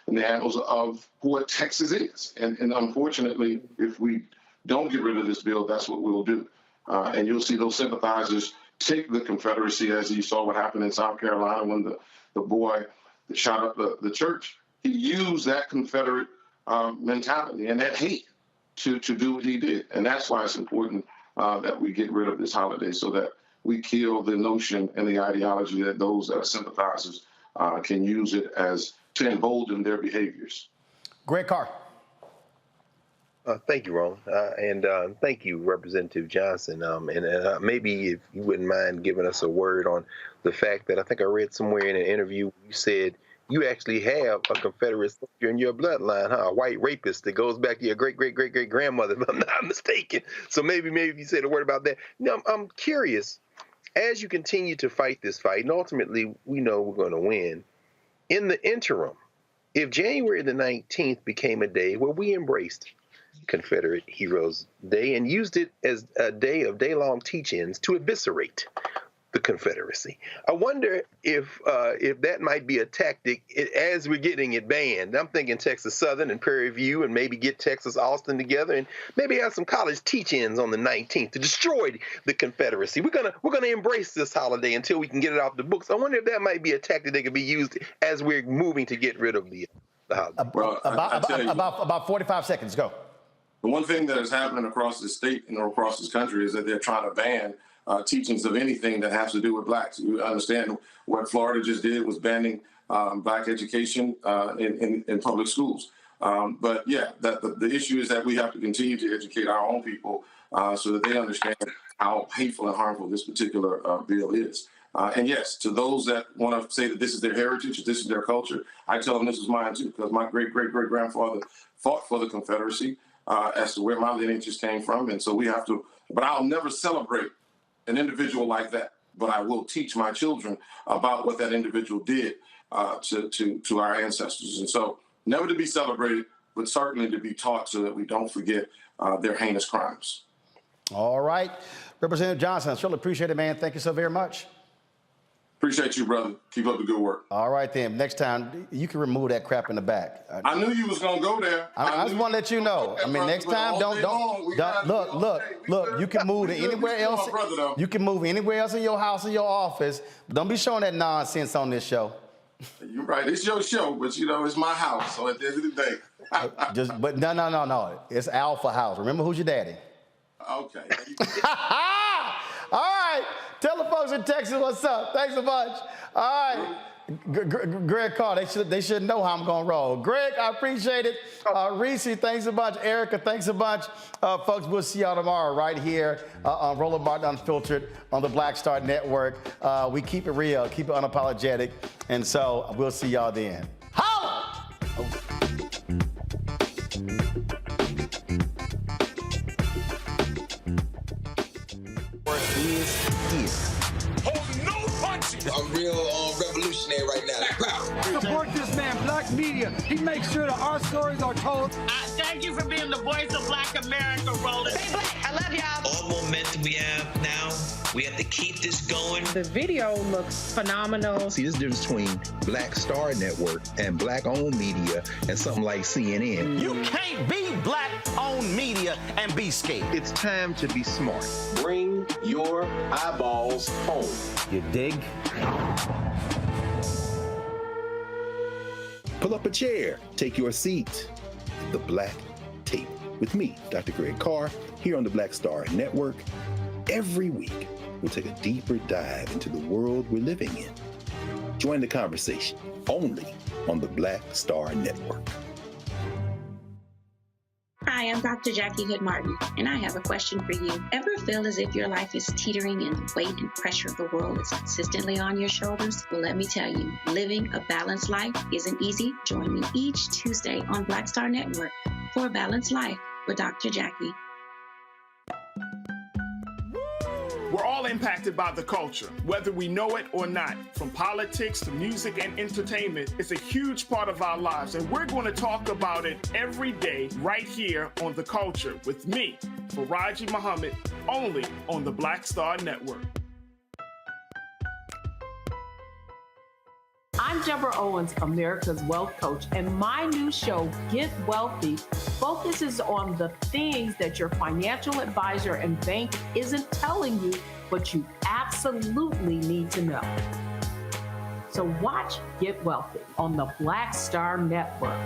the annals of what Texas is. And unfortunately, if we don't get rid of this bill, that's what we'll do. And you'll see those sympathizers take the Confederacy, as you saw what happened in South Carolina when the boy that shot up the church, he used that Confederate mentality and that hate to do what he did. And that's why it's important that we get rid of this holiday, so that we kill the notion and the ideology that those that are sympathizers can use it as to embolden their behaviors. Greg Carr. Thank you, Roland. And thank you, Representative Johnson. And maybe if you wouldn't mind giving us a word on the fact that I think I read somewhere in an interview, you said you actually have a Confederate soldier in your bloodline, huh? A white rapist that goes back to your great-great-great-great-grandmother, if I'm not mistaken. So maybe if you said a word about that. I'm curious, as you continue to fight this fight, and ultimately we know we're going to win, in the interim, if January the 19th became a day where we embraced Confederate Heroes Day and used it as a day of day-long teach-ins to eviscerate the Confederacy, I wonder if that might be a tactic as we're getting it banned. I'm thinking Texas Southern and Prairie View, and maybe get Texas Austin together, and maybe have some college teach-ins on the 19th to destroy the Confederacy. We're gonna embrace this holiday until we can get it off the books. I wonder if that might be a tactic that could be used as we're moving to get rid of the holiday. Well, about 45 seconds. Go. The one thing that is happening across the state and across this country is that they're trying to ban teachings of anything that has to do with blacks. You understand what Florida just did was banning black education in public schools. But yeah, the issue is that we have to continue to educate our own people so that they understand how hateful and harmful this particular bill is. And yes, to those that want to say that this is their heritage, this is their culture, I tell them this is mine too, because my great-great-great-grandfather fought for the Confederacy as to where my lineage came from. And so we have to, but I'll never celebrate an individual like that, but I will teach my children about what that individual did to our ancestors. And so never to be celebrated, but certainly to be taught so that we don't forget their heinous crimes. All right. Representative Johnson, I certainly appreciate it, man. Thank you so very much. Appreciate you, brother. Keep up the good work. All right, then. Next time, you can remove that crap in the back. I knew you was going to go there. I just want to let you know. I mean, next time, don't look, you can move to anywhere else. You can move anywhere else in your house or your office. But don't be showing that nonsense on this show. You're right. It's your show, but, it's my house. So at the end of the day. But no. It's Alpha House. Remember who's your daddy. Okay. All right. Tell the folks in Texas what's up. Thanks so much. All right. Greg Carr, they should know how I'm going to roll. Greg, I appreciate it. Reese, thanks a bunch. Erica, thanks a bunch. Folks, we'll see y'all tomorrow right here on Roland Martin Unfiltered on the Black Star Network. We keep it real, keep it unapologetic. And so we'll see y'all then. Holla! I'm real revolutionary right now. Support this man, Black Media. He makes sure that our stories are told. Thank you for being the voice of Black America, Roland. Stay black. I love y'all. All momentum we have now, we have to keep this going. The video looks phenomenal. See, this difference between Black Star Network and black-owned media and something like CNN. You can't be black-owned media and be scared. It's time to be smart. Bring your eyeballs home. You dig? Pull up a chair, take your seat at the Black Table with me, Dr. Greg Carr, here on the Black Star Network. Every week, we'll take a deeper dive into the world we're living in. Join the conversation only on the Black Star Network. Hi, Hi, I'm Dr. Jackie Hood Martin, and I have a question for you. Ever feel as if your life is teetering and the weight and pressure of the world is consistently on your shoulders? Well, let me tell you, living a balanced life isn't easy. Join me each Tuesday on Black Star Network for A Balanced Life with Dr. Jackie. We're all impacted by the culture, whether we know it or not. From politics to music and entertainment, it's a huge part of our lives, and we're going to talk about it every day right here on The Culture with me, Faraji Muhammad, only on the Black Star Network. I'm Deborah Owens, America's Wealth Coach, and my new show, Get Wealthy, focuses on the things that your financial advisor and bank isn't telling you, but you absolutely need to know. So watch Get Wealthy on the Black Star Network.